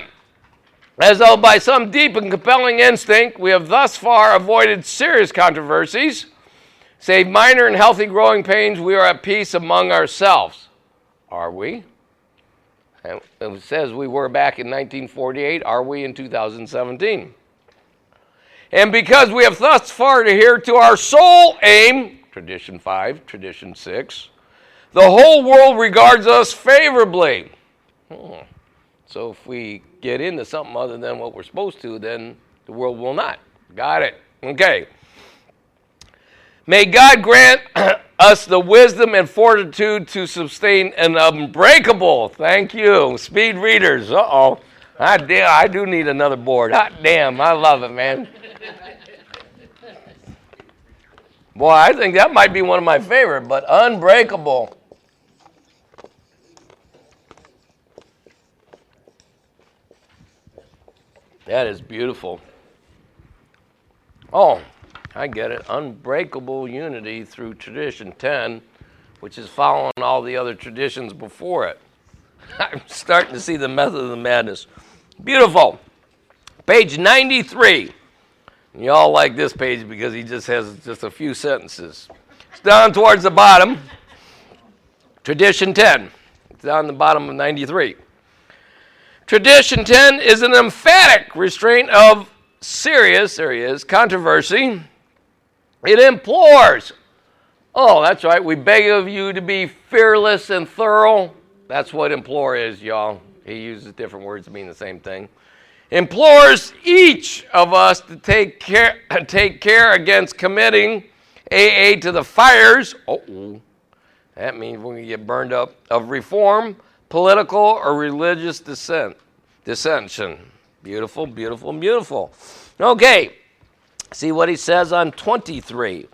[SPEAKER 1] As though by some deep and compelling instinct, we have thus far avoided serious controversies. Save minor and healthy growing pains, we are at peace among ourselves. Are we? And it says we were back in 1948. Are we in 2017? And because we have thus far adhered to our sole aim, Tradition 5, Tradition 6, the whole world regards us favorably. So if we get into something other than what we're supposed to, then the world will not. Got it. Okay. May God grant us the wisdom and fortitude to sustain an unbreakable, thank you, speed readers. I do need another board. Hot damn, I love it, man. Boy, I think that might be one of my favorite, but unbreakable. That is beautiful. Oh, I get it. Unbreakable unity through Tradition 10, which is following all the other traditions before it. I'm starting to see the method of the madness. Beautiful. Page 93. And you all like this page because he just has just a few sentences. It's down towards the bottom. Tradition 10. It's down the bottom of 93. Tradition 10 is an emphatic restraint of serious, there he is, controversy. It implores. Oh, that's right. We beg of you to be fearless and thorough. That's what implore is, y'all. He uses different words to mean the same thing. Implores each of us to take care against committing AA to the fires. That means we're going to get burned up of reform, political, or religious dissension. Beautiful, beautiful, beautiful. Okay. See what he says on 23.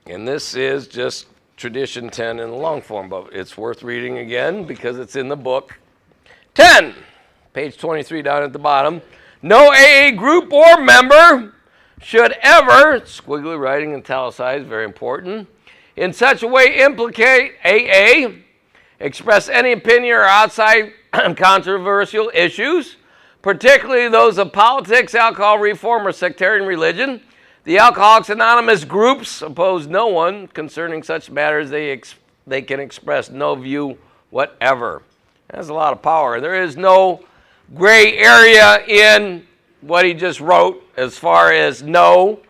[SPEAKER 1] And this is just Tradition 10 in the long form, but it's worth reading again because it's in the book. 10, page 23 down at the bottom. No AA group or member should ever, squiggly writing italicized, very important, in such a way implicate AA, express any opinion or outside controversial issues, particularly those of politics, alcohol reform, or sectarian religion. The Alcoholics Anonymous groups oppose no one concerning such matters. They can express no view whatever. That's a lot of power. There is no gray area in what he just wrote as far as no,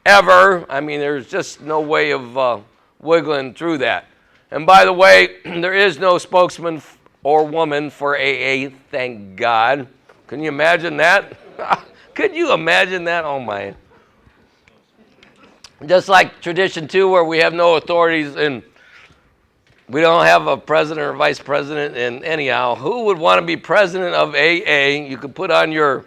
[SPEAKER 1] ever. I mean, there's just no way of wiggling through that. And by the way, there is no spokesman or woman for AA, thank God. Can you imagine that? Could you imagine that? Oh, my. Just like Tradition 2, where we have no authorities and we don't have a president or vice president. And anyhow, who would want to be president of AA? You could put on your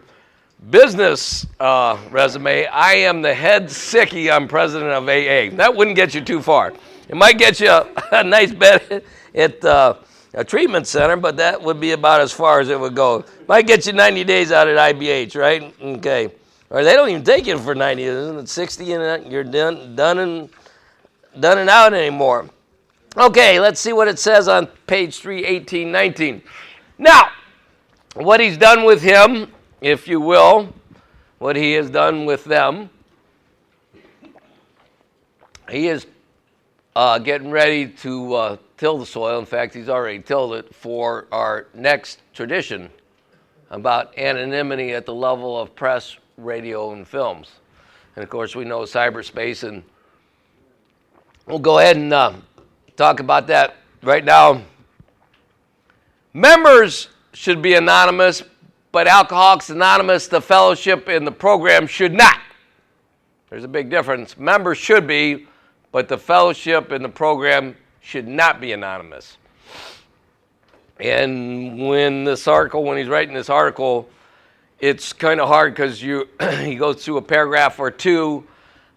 [SPEAKER 1] business resume, I am the head sickie, I'm president of AA. That wouldn't get you too far. It might get you a nice bed at
[SPEAKER 2] a treatment center, but that would be about as far as it would go. Might get you 90 days out at IBH, right? Okay. Or they don't even take you for 90, isn't it? 60 and you're done and out anymore. Okay, let's see what it says on page 318, 19. Now, what he's done with him, if you will, what he has done with them, he is getting ready to till the soil. In fact, he's already tilled it for our next tradition about anonymity at the level of press, radio, and films. And of course, we know cyberspace, and we'll go ahead and talk about that right now. Members should be anonymous, but Alcoholics Anonymous, the fellowship, and the program should not. There's a big difference. Members should be, but the fellowship and the program should not be anonymous. And when he's writing this article, it's kind of hard because he goes through a paragraph or two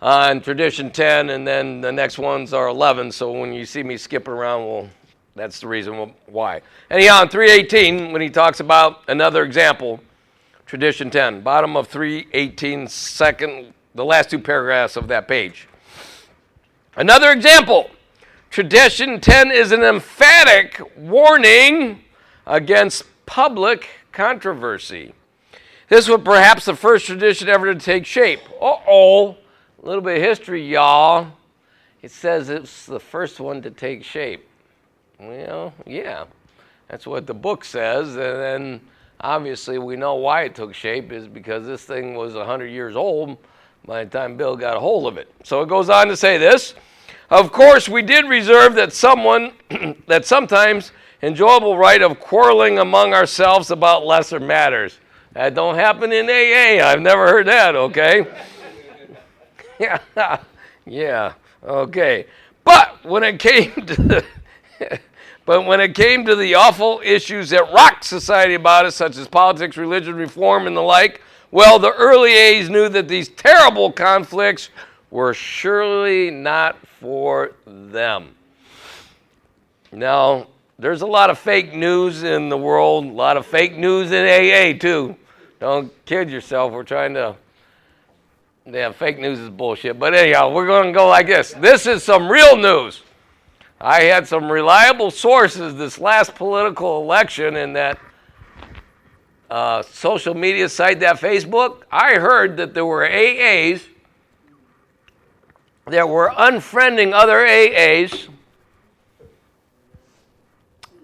[SPEAKER 2] on Tradition 10, and then the next ones are 11. So when you see me skipping around, well, that's the reason why. Anyhow, in 318, when he talks about another example, Tradition 10, bottom of 318, the last two paragraphs of that page. Another example, Tradition 10 is an emphatic warning against public controversy. This was perhaps the first tradition ever to take shape. A little bit of history, y'all. It says it's the first one to take shape. Well, yeah, that's what the book says, and then obviously we know why it took shape is because this thing was 100 years old by the time Bill got a hold of it. So it goes on to say this. Of course, we did reserve that sometimes enjoyable right of quarreling among ourselves about lesser matters. That don't happen in AA. I've never heard that, okay? Yeah, okay. But when it came to the awful issues that rocked society about us, such as politics, religion, reform, and the like, well, the early A's knew that these terrible conflicts were surely not for them. Now, there's a lot of fake news in the world, a lot of fake news in AA too. Don't kid yourself. We're trying to... Yeah, fake news is bullshit. But anyhow, we're going to go like this. This is some real news. I had some reliable sources this last political election in that social media site, that Facebook. I heard that there were AAs that were unfriending other AAs.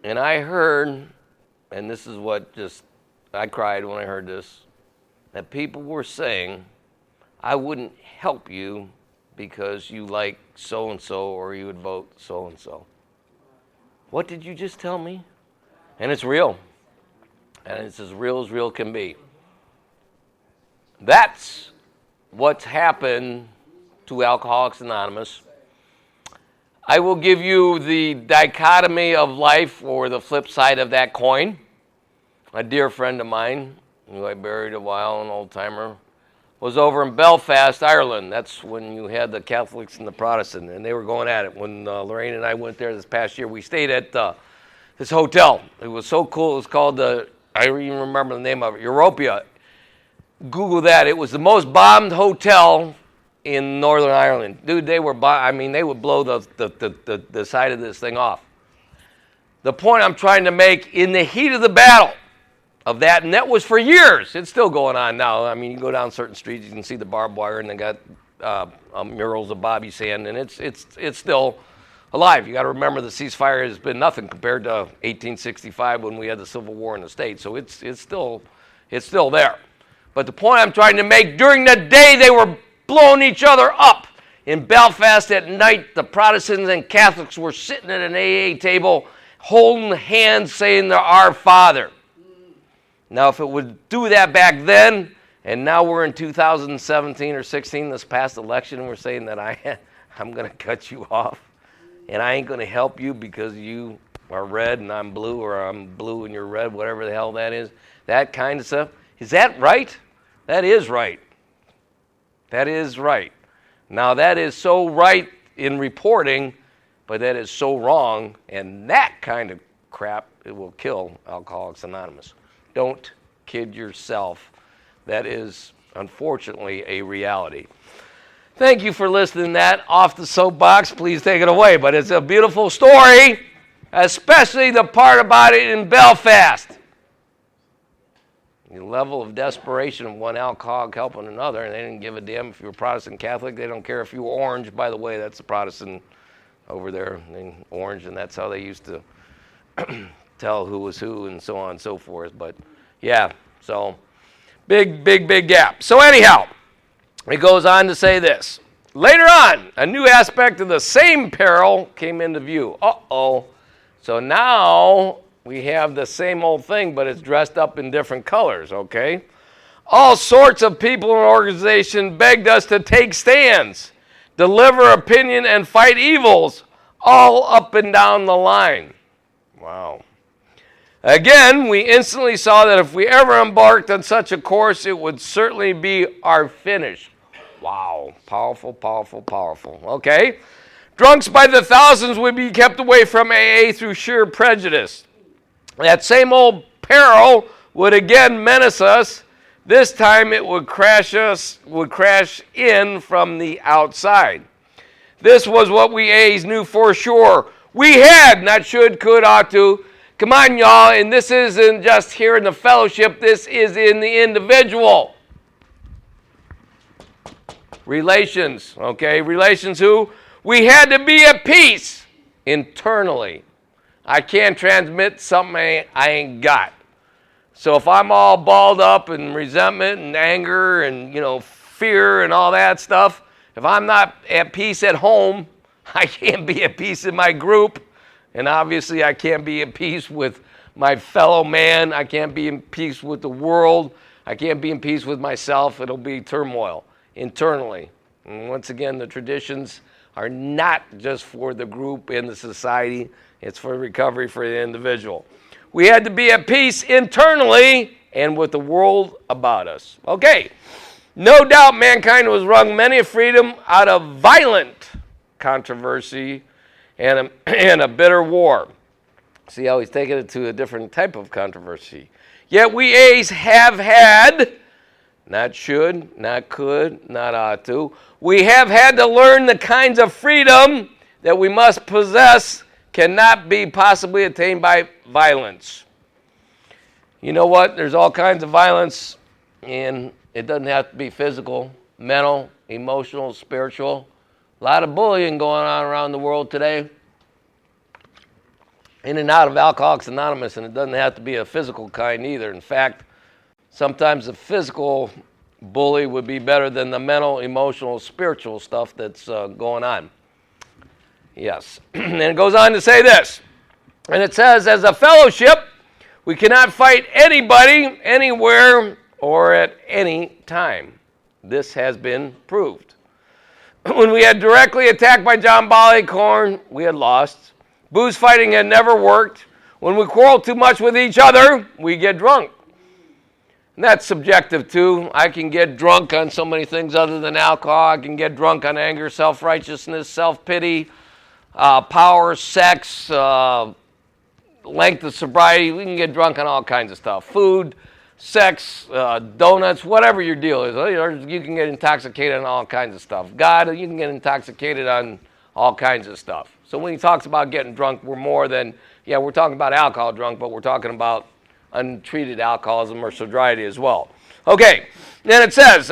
[SPEAKER 2] And I heard, and this is what I cried when I heard this, that people were saying, I wouldn't help you because you like so-and-so or you would vote so-and-so. What did you just tell me? And it's real. And it's as real can be. That's what's happened to Alcoholics Anonymous. I will give you the dichotomy of life or the flip side of that coin. A dear friend of mine, who I buried a while, an old-timer, was over in Belfast, Ireland. That's when you had the Catholics and the Protestants, and they were going at it. When Lorraine and I went there this past year, we stayed at this hotel. It was so cool. It was called, I don't even remember the name of it, Europia. Google that. It was the most bombed hotel in Northern Ireland. Dude, they would blow the side of this thing off. The point I'm trying to make, in the heat of the battle of that, and that was for years. It's still going on now. I mean, you go down certain streets, you can see the barbed wire, and they got murals of Bobby Sand, and it's still alive. You got to remember the ceasefire has been nothing compared to 1865 when we had the Civil War in the States. So it's still there. But the point I'm trying to make, during the day they were blowing each other up. In Belfast at night, the Protestants and Catholics were sitting at an AA table, holding hands, saying the Our Father. Now, if it would do that back then, and now we're in 2017 or 16, this past election, and we're saying that I'm going to cut you off, and I ain't going to help you because you are red and I'm blue, or I'm blue and you're red, whatever the hell that is, that kind of stuff. Is that right? That is right. That is right. Now, that is so right in reporting, but that is so wrong, and that kind of
[SPEAKER 1] crap. It will kill Alcoholics Anonymous. Don't kid yourself. That is, unfortunately, a reality. Thank you for listening to that. Off the soapbox, please take it away. But it's a beautiful story, especially the part about it in Belfast. The level of desperation of one alcoholic helping another, and they didn't give a damn if you were Protestant, Catholic. They don't care if you were orange. By the way, that's the Protestant over there, orange, and that's how they used to tell who was who and so on and so forth. But, yeah, so big gap. So anyhow, it goes on to say this. Later on, a new aspect of the same peril came into view. Uh-oh. So now we have the same old thing, but it's dressed up in different colors, okay? All sorts of people and organizations begged us to take stands, deliver opinion, and fight evils, all up and down the line. Wow. Again, we instantly saw that if we ever embarked on such a course, it would certainly be our finish. Wow. Powerful, powerful, powerful. Okay. Drunks by the thousands would be kept away from AA through sheer prejudice. That same old peril would again menace us. This time it would crash in from the outside. This was what we A's knew for sure. We had, not should, could, ought to. Come on, y'all, and this isn't just here in the fellowship. This is in the individual. Relations, okay? Relations who? We had to be at peace internally. I can't transmit something I ain't got. So if I'm all balled up and resentment and anger and, fear and all that stuff, if I'm not at peace at home, I can't be at peace in my group. And obviously I can't be at peace with my fellow man. I can't be in peace with the world. I can't be in peace with myself. It'll be turmoil internally. And once again, the traditions are not just for the group and the society. It's for recovery for the individual. We had to be at peace internally and with the world about us. Okay. No doubt mankind was wrung many a freedom out of violent controversy and a bitter war. See how he's taken it to a different type of controversy. Yet we A's have had, not should, not could, not ought to, we have had to learn the kinds of freedom that we must possess cannot be possibly attained by violence. You know what? There's all kinds of violence, and it doesn't have to be physical, mental, emotional, spiritual. A lot of bullying going on around the world today. In and out of Alcoholics Anonymous, and it doesn't have to be a physical kind either. In fact, sometimes the physical bully would be better than the mental, emotional, spiritual stuff that's going on. Yes. And it goes on to say this. And it says, as a fellowship, we cannot fight anybody, anywhere, or at any time. This has been proved. When we had directly attacked by John Barleycorn, we had lost. Booze fighting had never worked. When we quarrel too much with each other, we get drunk. And that's subjective too. I can get drunk on so many things other than alcohol. I can get drunk on anger, self-righteousness, self-pity, power, sex, length of sobriety. We can get drunk on all kinds of stuff. Food, sex, donuts, whatever your deal is. You can get intoxicated on all kinds of stuff. God, you can get intoxicated on all kinds of stuff. So when he talks about getting drunk, we're more than, we're talking about alcohol drunk, but we're talking about untreated alcoholism or sobriety as well. Okay, then it says,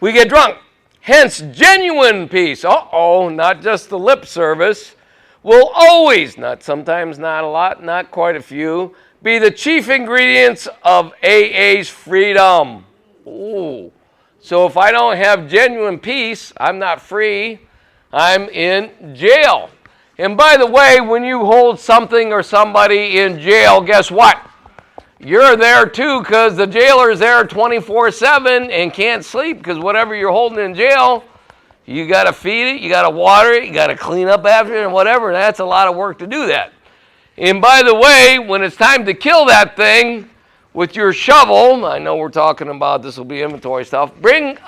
[SPEAKER 1] we get drunk. Hence, genuine peace, not just the lip service, will always, not sometimes, not a lot, not quite a few, be the chief ingredients of AA's freedom. Ooh. So if I don't have genuine peace, I'm not free, I'm in jail. And by the way, when you hold something or somebody in jail, guess what? You're there too, because the jailer's there 24/7 and can't sleep, because whatever you're holding in jail, you got to feed it, you got to water it, you got to clean up after it and whatever. And that's a lot of work to do that. And by the way, when it's time to kill that thing with your shovel, I know we're talking about this will be inventory stuff, bring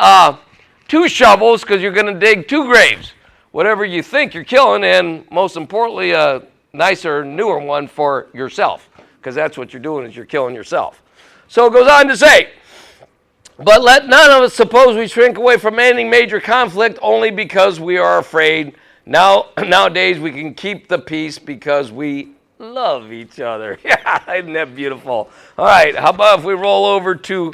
[SPEAKER 1] 2 shovels, because you're going to dig 2 graves. whatever you think you're killing, and most importantly, a nicer, newer one for yourself, because that's what you're doing, is you're killing yourself. So it goes on to say, but let none of us suppose we shrink away from any major conflict only because we are afraid. Nowadays we can keep the peace because we love each other. Yeah, isn't that beautiful? All right, how about if we roll over to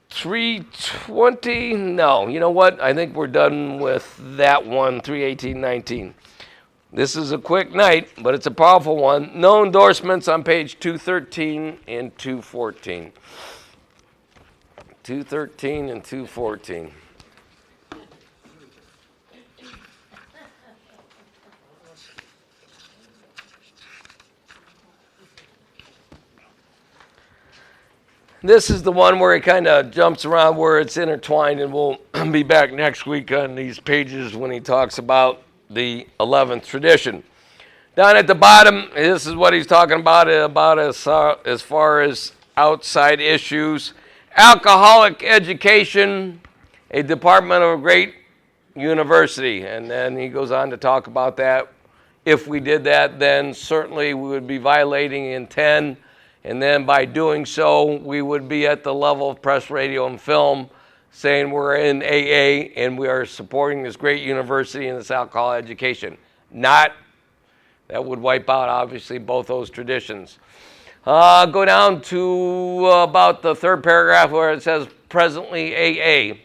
[SPEAKER 1] 320? No, you know what? I think we're done with that one, 318:19. This is a quick night, but it's a powerful one. No endorsements on page 213 and 214. 213 and 214. This is the one where it kind of jumps around where it's intertwined, and we'll be back next week on these pages when he talks about the 11th tradition. Down at the bottom, this is what he's talking about as far as outside issues. Alcoholic education, a department of a great university. And then he goes on to talk about that. If we did that, then certainly we would be violating in 10. And then by doing so, we would be at the level of press, radio, and film, saying we're in AA and we are supporting this great university and this alcohol education. That would wipe out, obviously, both those traditions. Go down to about the third paragraph where it says, presently AA.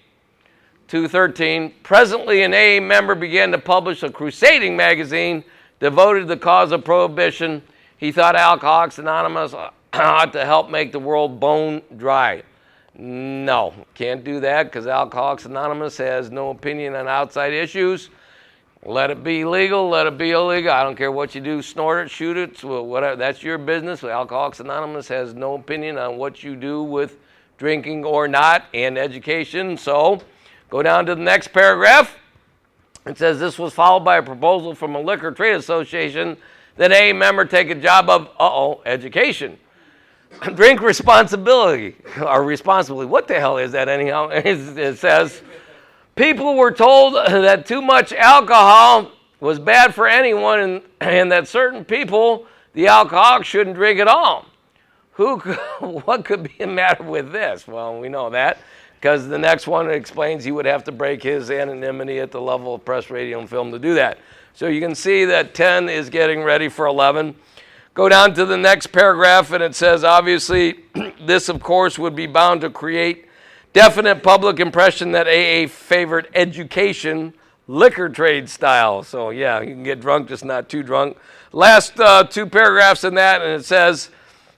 [SPEAKER 1] 213, presently an AA member began to publish a crusading magazine devoted to the cause of prohibition. He thought Alcoholics Anonymous ought to help make the world bone dry. No, can't do that because Alcoholics Anonymous has no opinion on outside issues. Let it be legal, let it be illegal. I don't care what you do, snort it, shoot it, whatever. That's your business. Alcoholics Anonymous has no opinion on what you do with drinking or not and education. So go down to the next paragraph. It says this was followed by a proposal from a liquor trade association that a member take a job of, education. Drink responsibility, or responsibly. What the hell is that anyhow? It says, people were told that too much alcohol was bad for anyone and that certain people, the alcoholics, shouldn't drink at all. What could be the matter with this? Well, we know that because the next one explains he would have to break his anonymity at the level of press, radio, and film to do that. So you can see that 10 is getting ready for 11. Go down to the next paragraph, and it says, obviously, this, of course, would be bound to create definite public impression that AA favored education, liquor trade style. So, yeah, you can get drunk, just not too drunk. Last two paragraphs in that, and it says,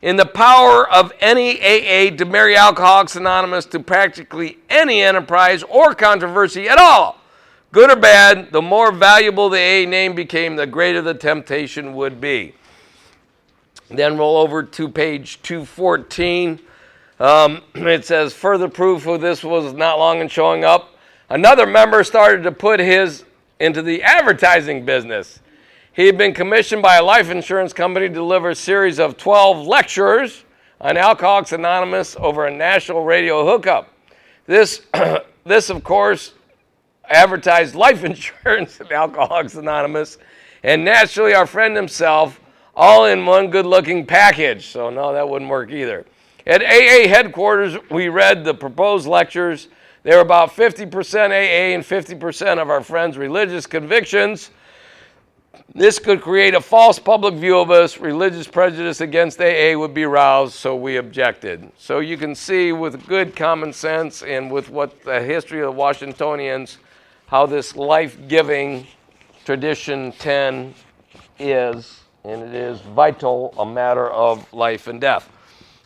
[SPEAKER 1] in the power of any AA to marry Alcoholics Anonymous to practically any enterprise or controversy at all, good or bad, the more valuable the AA name became, the greater the temptation would be. Then roll over to page 214. It says, further proof of this was not long in showing up. Another member started to put his into the advertising business. He had been commissioned by a life insurance company to deliver a series of 12 lectures on Alcoholics Anonymous over a national radio hookup. This, of course, advertised life insurance at Alcoholics Anonymous, and naturally our friend himself, all in one good-looking package. So no, that wouldn't work either. At AA headquarters, we read the proposed lectures. They were about 50% AA and 50% of our friends' religious convictions. This could create a false public view of us. Religious prejudice against AA would be aroused, so we objected. So you can see with good common sense and with what the history of the Washingtonians, how this life-giving tradition 10 is, and it is vital, a matter of life and death.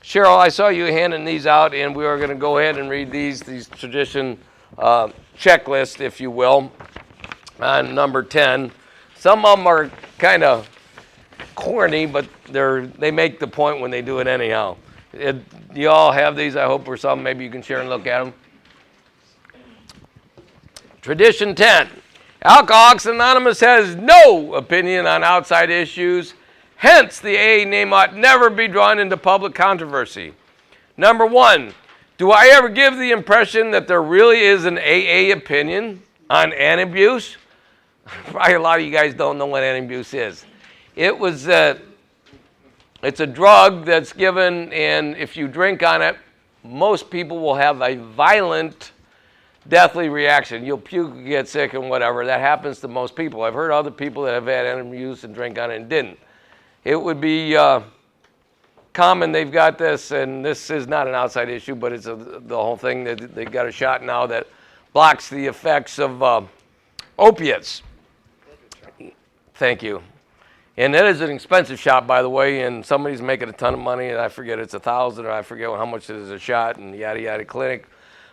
[SPEAKER 1] Cheryl, I saw you handing these out, and we are going to go ahead and read these tradition checklist, if you will, on number 10. Some of them are kind of corny, but they make the point when they do it anyhow. You all have these, I hope, or some. Maybe you can share and look at them. Tradition 10. Alcoholics Anonymous has no opinion on outside issues. Hence, the AA name ought never be drawn into public controversy. Number 1, do I ever give the impression that there really is an AA opinion? on antabuse. Probably a lot of you guys don't know what antabuse is. It's a drug that's given, and if you drink on it, most people will have a violent, deathly reaction. You'll puke, get sick, and whatever. That happens to most people. I've heard other people that have had antabuse and drink on it and didn't. It would be common. They've got this, and this is not an outside issue, but it's the whole thing that they've got a shot now that blocks the effects of opiates. Thank you. And that is an expensive shot, by the way, and somebody's making a ton of money, and I forget it's $1,000, or I forget how much it is a shot, and yada, yada clinic.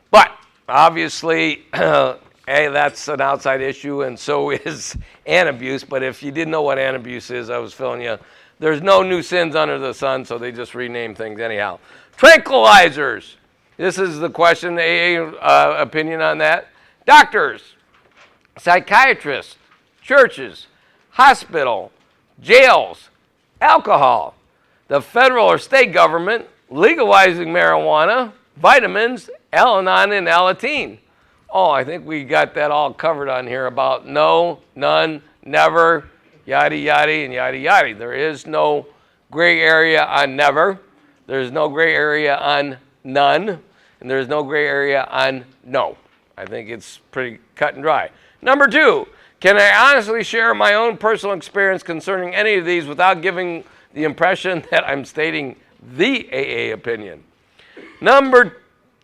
[SPEAKER 1] But obviously, hey, that's an outside issue, and so is antabuse. But if you didn't know what antabuse is, I was filling you. There's no new sins under the sun, so they just rename things anyhow. Tranquilizers. This is the question, AA opinion on that. Doctors, psychiatrists, churches, hospital, jails, alcohol, the federal or state government legalizing marijuana, vitamins, Al-Anon, and Alateen. Oh, I think we got that all covered on here about no, none, never, yada, yada, and yada, yada. There is no gray area on never. There's no gray area on none. And there's no gray area on no. I think it's pretty cut and dry. Number 2, can I honestly share my own personal experience concerning any of these without giving the impression that I'm stating the AA opinion? Number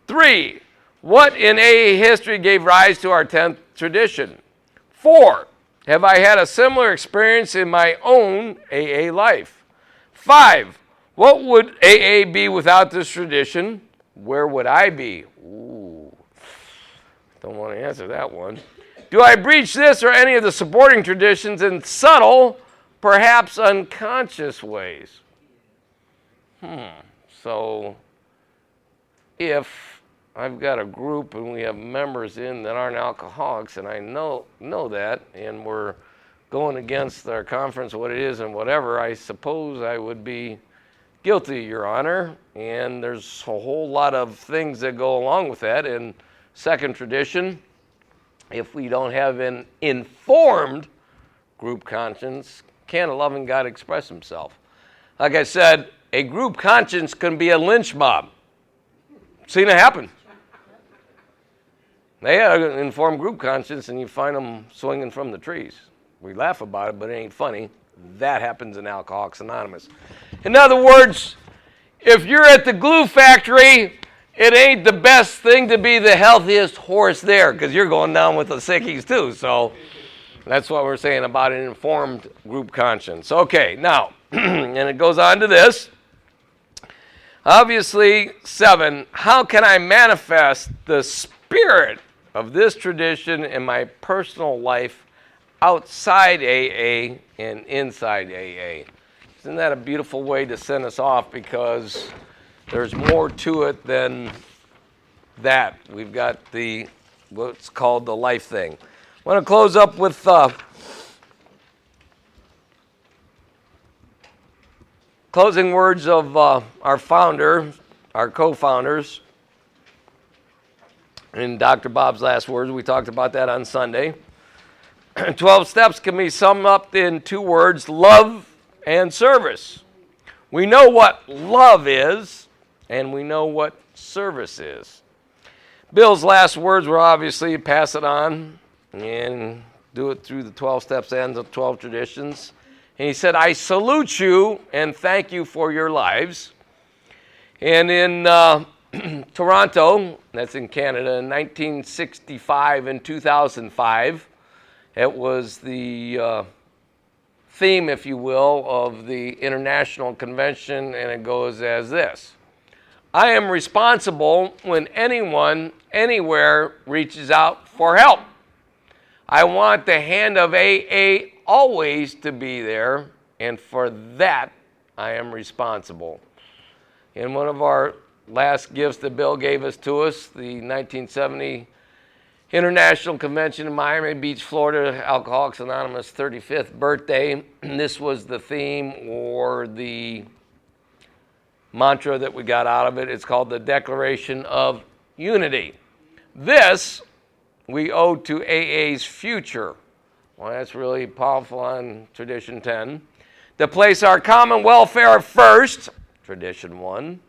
[SPEAKER 1] 3, what in AA history gave rise to our 10th tradition? 4, have I had a similar experience in my own AA life? 5, what would AA be without this tradition? Where would I be? Ooh, don't want to answer that one. Do I breach this or any of the supporting traditions in subtle, perhaps unconscious ways? So if I've got a group and we have members in that aren't alcoholics, and I know that, and we're going against our conference, what it is and whatever, I suppose I would be guilty, Your Honor. And there's a whole lot of things that go along with that. And second tradition, if we don't have an informed group conscience, can a loving God express himself? Like I said, a group conscience can be a lynch mob. Seen it happen. They had an informed group conscience, and you find them swinging from the trees. We laugh about it, but it ain't funny. That happens in Alcoholics Anonymous. In other words, if you're at the glue factory, it ain't the best thing to be the healthiest horse there, because you're going down with the sickies too. So that's what we're saying about an informed group conscience. Okay, now, and it goes on to this. Obviously, 7, how can I manifest the spirit of this tradition in my personal life outside AA and inside AA? Isn't that a beautiful way to send us off? Because there's more to it than that. We've got what's called the life thing. I want to close up with closing words of our founder, our co-founders, and Dr. Bob's last words. We talked about that on Sunday. 12 steps can be summed up in 2 words, love and service. We know what love is, and we know what service is. Bill's last words were obviously pass it on and do it through the 12 steps and the 12 traditions. And he said, I salute you and thank you for your lives. And in Toronto, that's in Canada, in 1965 and 2005, it was the theme, if you will, of the International Convention, and it goes as this. I am responsible when anyone, anywhere, reaches out for help. I want the hand of AA always to be there, and for that, I am responsible. In one of our last gifts that Bill gave us to us, the 1970 International Convention in Miami Beach, Florida, Alcoholics Anonymous 35th birthday. This was the theme or the mantra that we got out of it. It's called the Declaration of Unity. This we owe to AA's future. Well, that's really powerful on tradition 10. To place our common welfare first, tradition 1.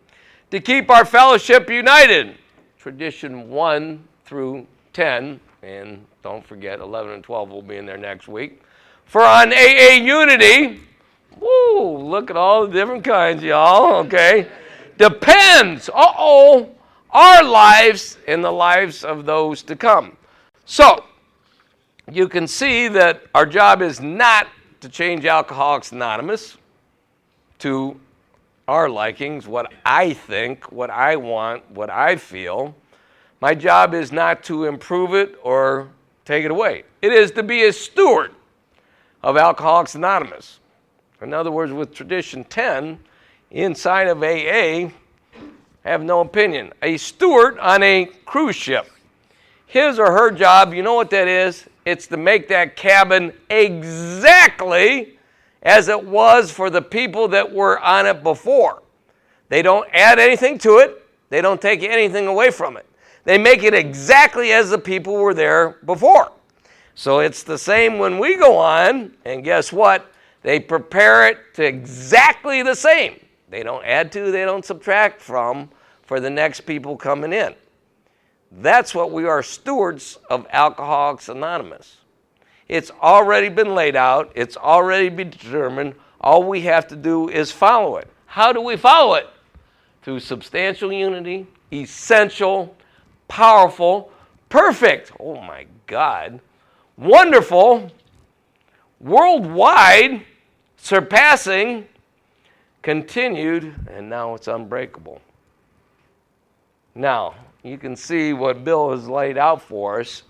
[SPEAKER 1] To keep our fellowship united, tradition 1 through 10. And don't forget, 11 and 12 will be in there next week. For on AA unity, woo, look at all the different kinds, y'all, okay? Depends, our lives and the lives of those to come. So, you can see that our job is not to change Alcoholics Anonymous to our likings, what I think, what I want, what I feel. My job is not to improve it or take it away. It is to be a steward of Alcoholics Anonymous. In other words, with tradition 10, inside of AA, I have no opinion. A steward on a cruise ship. His or her job, you know what that is? It's to make that cabin exactly as it was for the people that were on it before. They don't add anything to it. They don't take anything away from it. They make it exactly as the people were there before. So it's the same when we go on, and guess what? They prepare it to exactly the same. They don't add to, they don't subtract from for the next people coming in. That's what we are, stewards of Alcoholics Anonymous. It's already been laid out. It's already been determined. All we have to do is follow it. How do we follow it? Through substantial unity, essential, powerful, perfect, oh my God, wonderful, worldwide, surpassing, continued, and now it's unbreakable. Now, you can see what Bill has laid out for us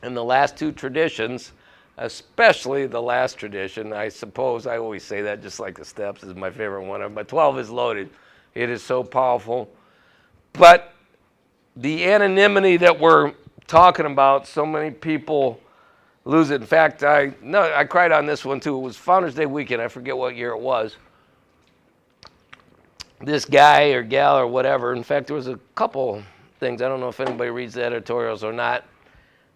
[SPEAKER 1] in the last two traditions, especially the last tradition. I suppose I always say that, just like the steps is my favorite one, but 12 is loaded. It is so powerful. But the anonymity that we're talking about, so many people lose it. In fact, I cried on this one too. It was Founders Day weekend. I forget what year it was. This guy or gal or whatever, in fact, there was a couple things, I don't know if anybody reads the editorials or not,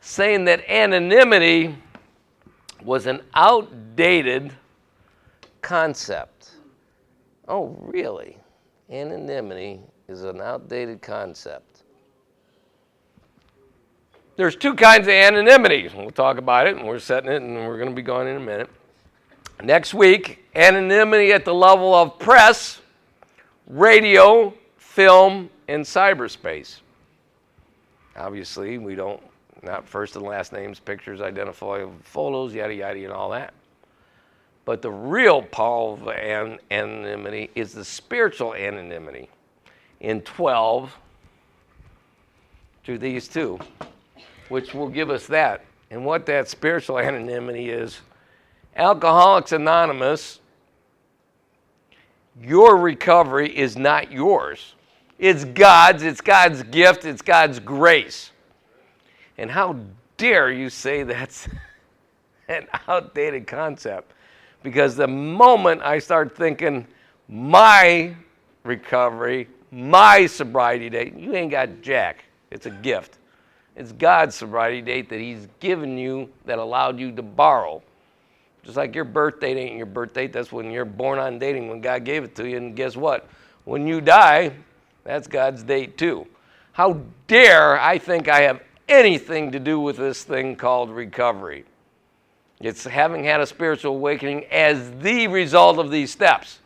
[SPEAKER 1] saying that anonymity was an outdated concept. Oh, really? Anonymity is an outdated concept. There's two kinds of anonymity. We'll talk about it, and we're setting it, and we're going to be going in a minute. Next week, anonymity at the level of press, radio, film, and cyberspace. Obviously, we don't, not first and last names, pictures, identifiable photos, yada, yada, and all that. But the real power of anonymity is the spiritual anonymity in 12 through these two, which will give us that. And what that spiritual anonymity is, Alcoholics Anonymous, your recovery is not yours. It's God's gift, it's God's grace. And how dare you say that's an outdated concept? Because the moment I start thinking my recovery, my sobriety date, you ain't got jack. It's a gift. It's God's sobriety date that He's given you that allowed you to borrow. Just like your birth date ain't your birth date. That's when you're born on dating, when God gave it to you. And guess what? When you die, that's God's date too. How dare I think I have anything to do with this thing called recovery? It's having had a spiritual awakening as the result of these steps.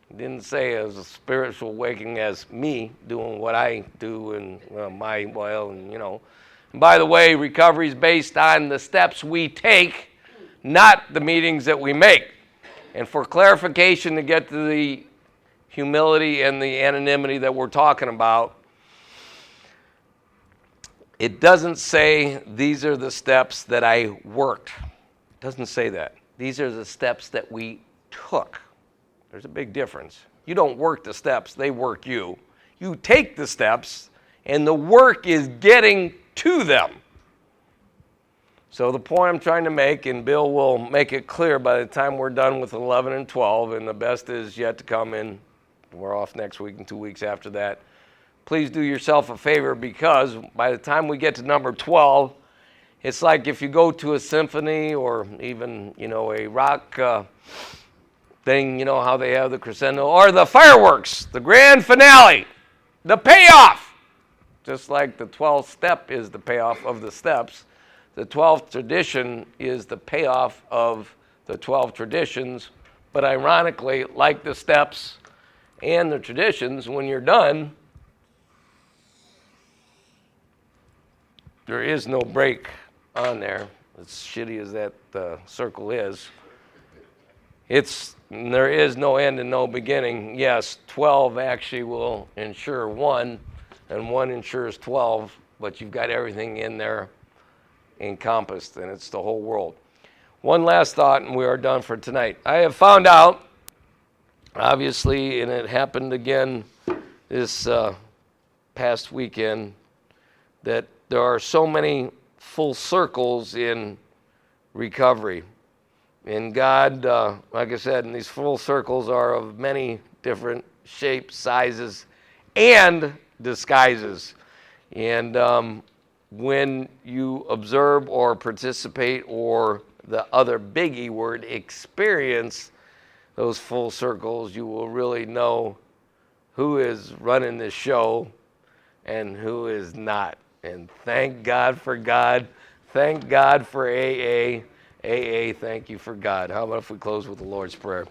[SPEAKER 1] It didn't say as a spiritual awakening as me doing what I do and and by the way, recovery is based on the steps we take, not the meetings that we make. And for clarification to get to the humility and the anonymity that we're talking about, it doesn't say these are the steps that I worked. It doesn't say that. These are the steps that we took. There's a big difference. You don't work the steps, they work you. You take the steps, and the work is getting to them. So the point I'm trying to make, and Bill will make it clear by the time we're done with 11 and 12, and the best is yet to come in. We're off next week and 2 weeks after that. Please do yourself a favor, because by the time we get to number 12, It's like if you go to a symphony or even, a rock thing, how they have the crescendo, or the fireworks, the grand finale, the payoff. Just like the 12th step is the payoff of the steps, the 12th tradition is the payoff of the 12 traditions. But ironically, like the steps and the traditions, when you're done, there is no break on there, as shitty as that circle is. There is no end and no beginning. Yes, 12 actually will ensure 1, and 1 ensures 12, but you've got everything in there encompassed, and it's the whole world. One last thought, and we are done for tonight. I have found out, obviously, and it happened again this past weekend, that there are so many full circles in recovery. And God, like I said, and these full circles are of many different shapes, sizes, and disguises. And when you observe or participate or the other biggie word, experience those full circles, you will really know who is running this show and who is not. And thank God for God. Thank God for AA. AA, thank you for God. How about if we close with the Lord's Prayer?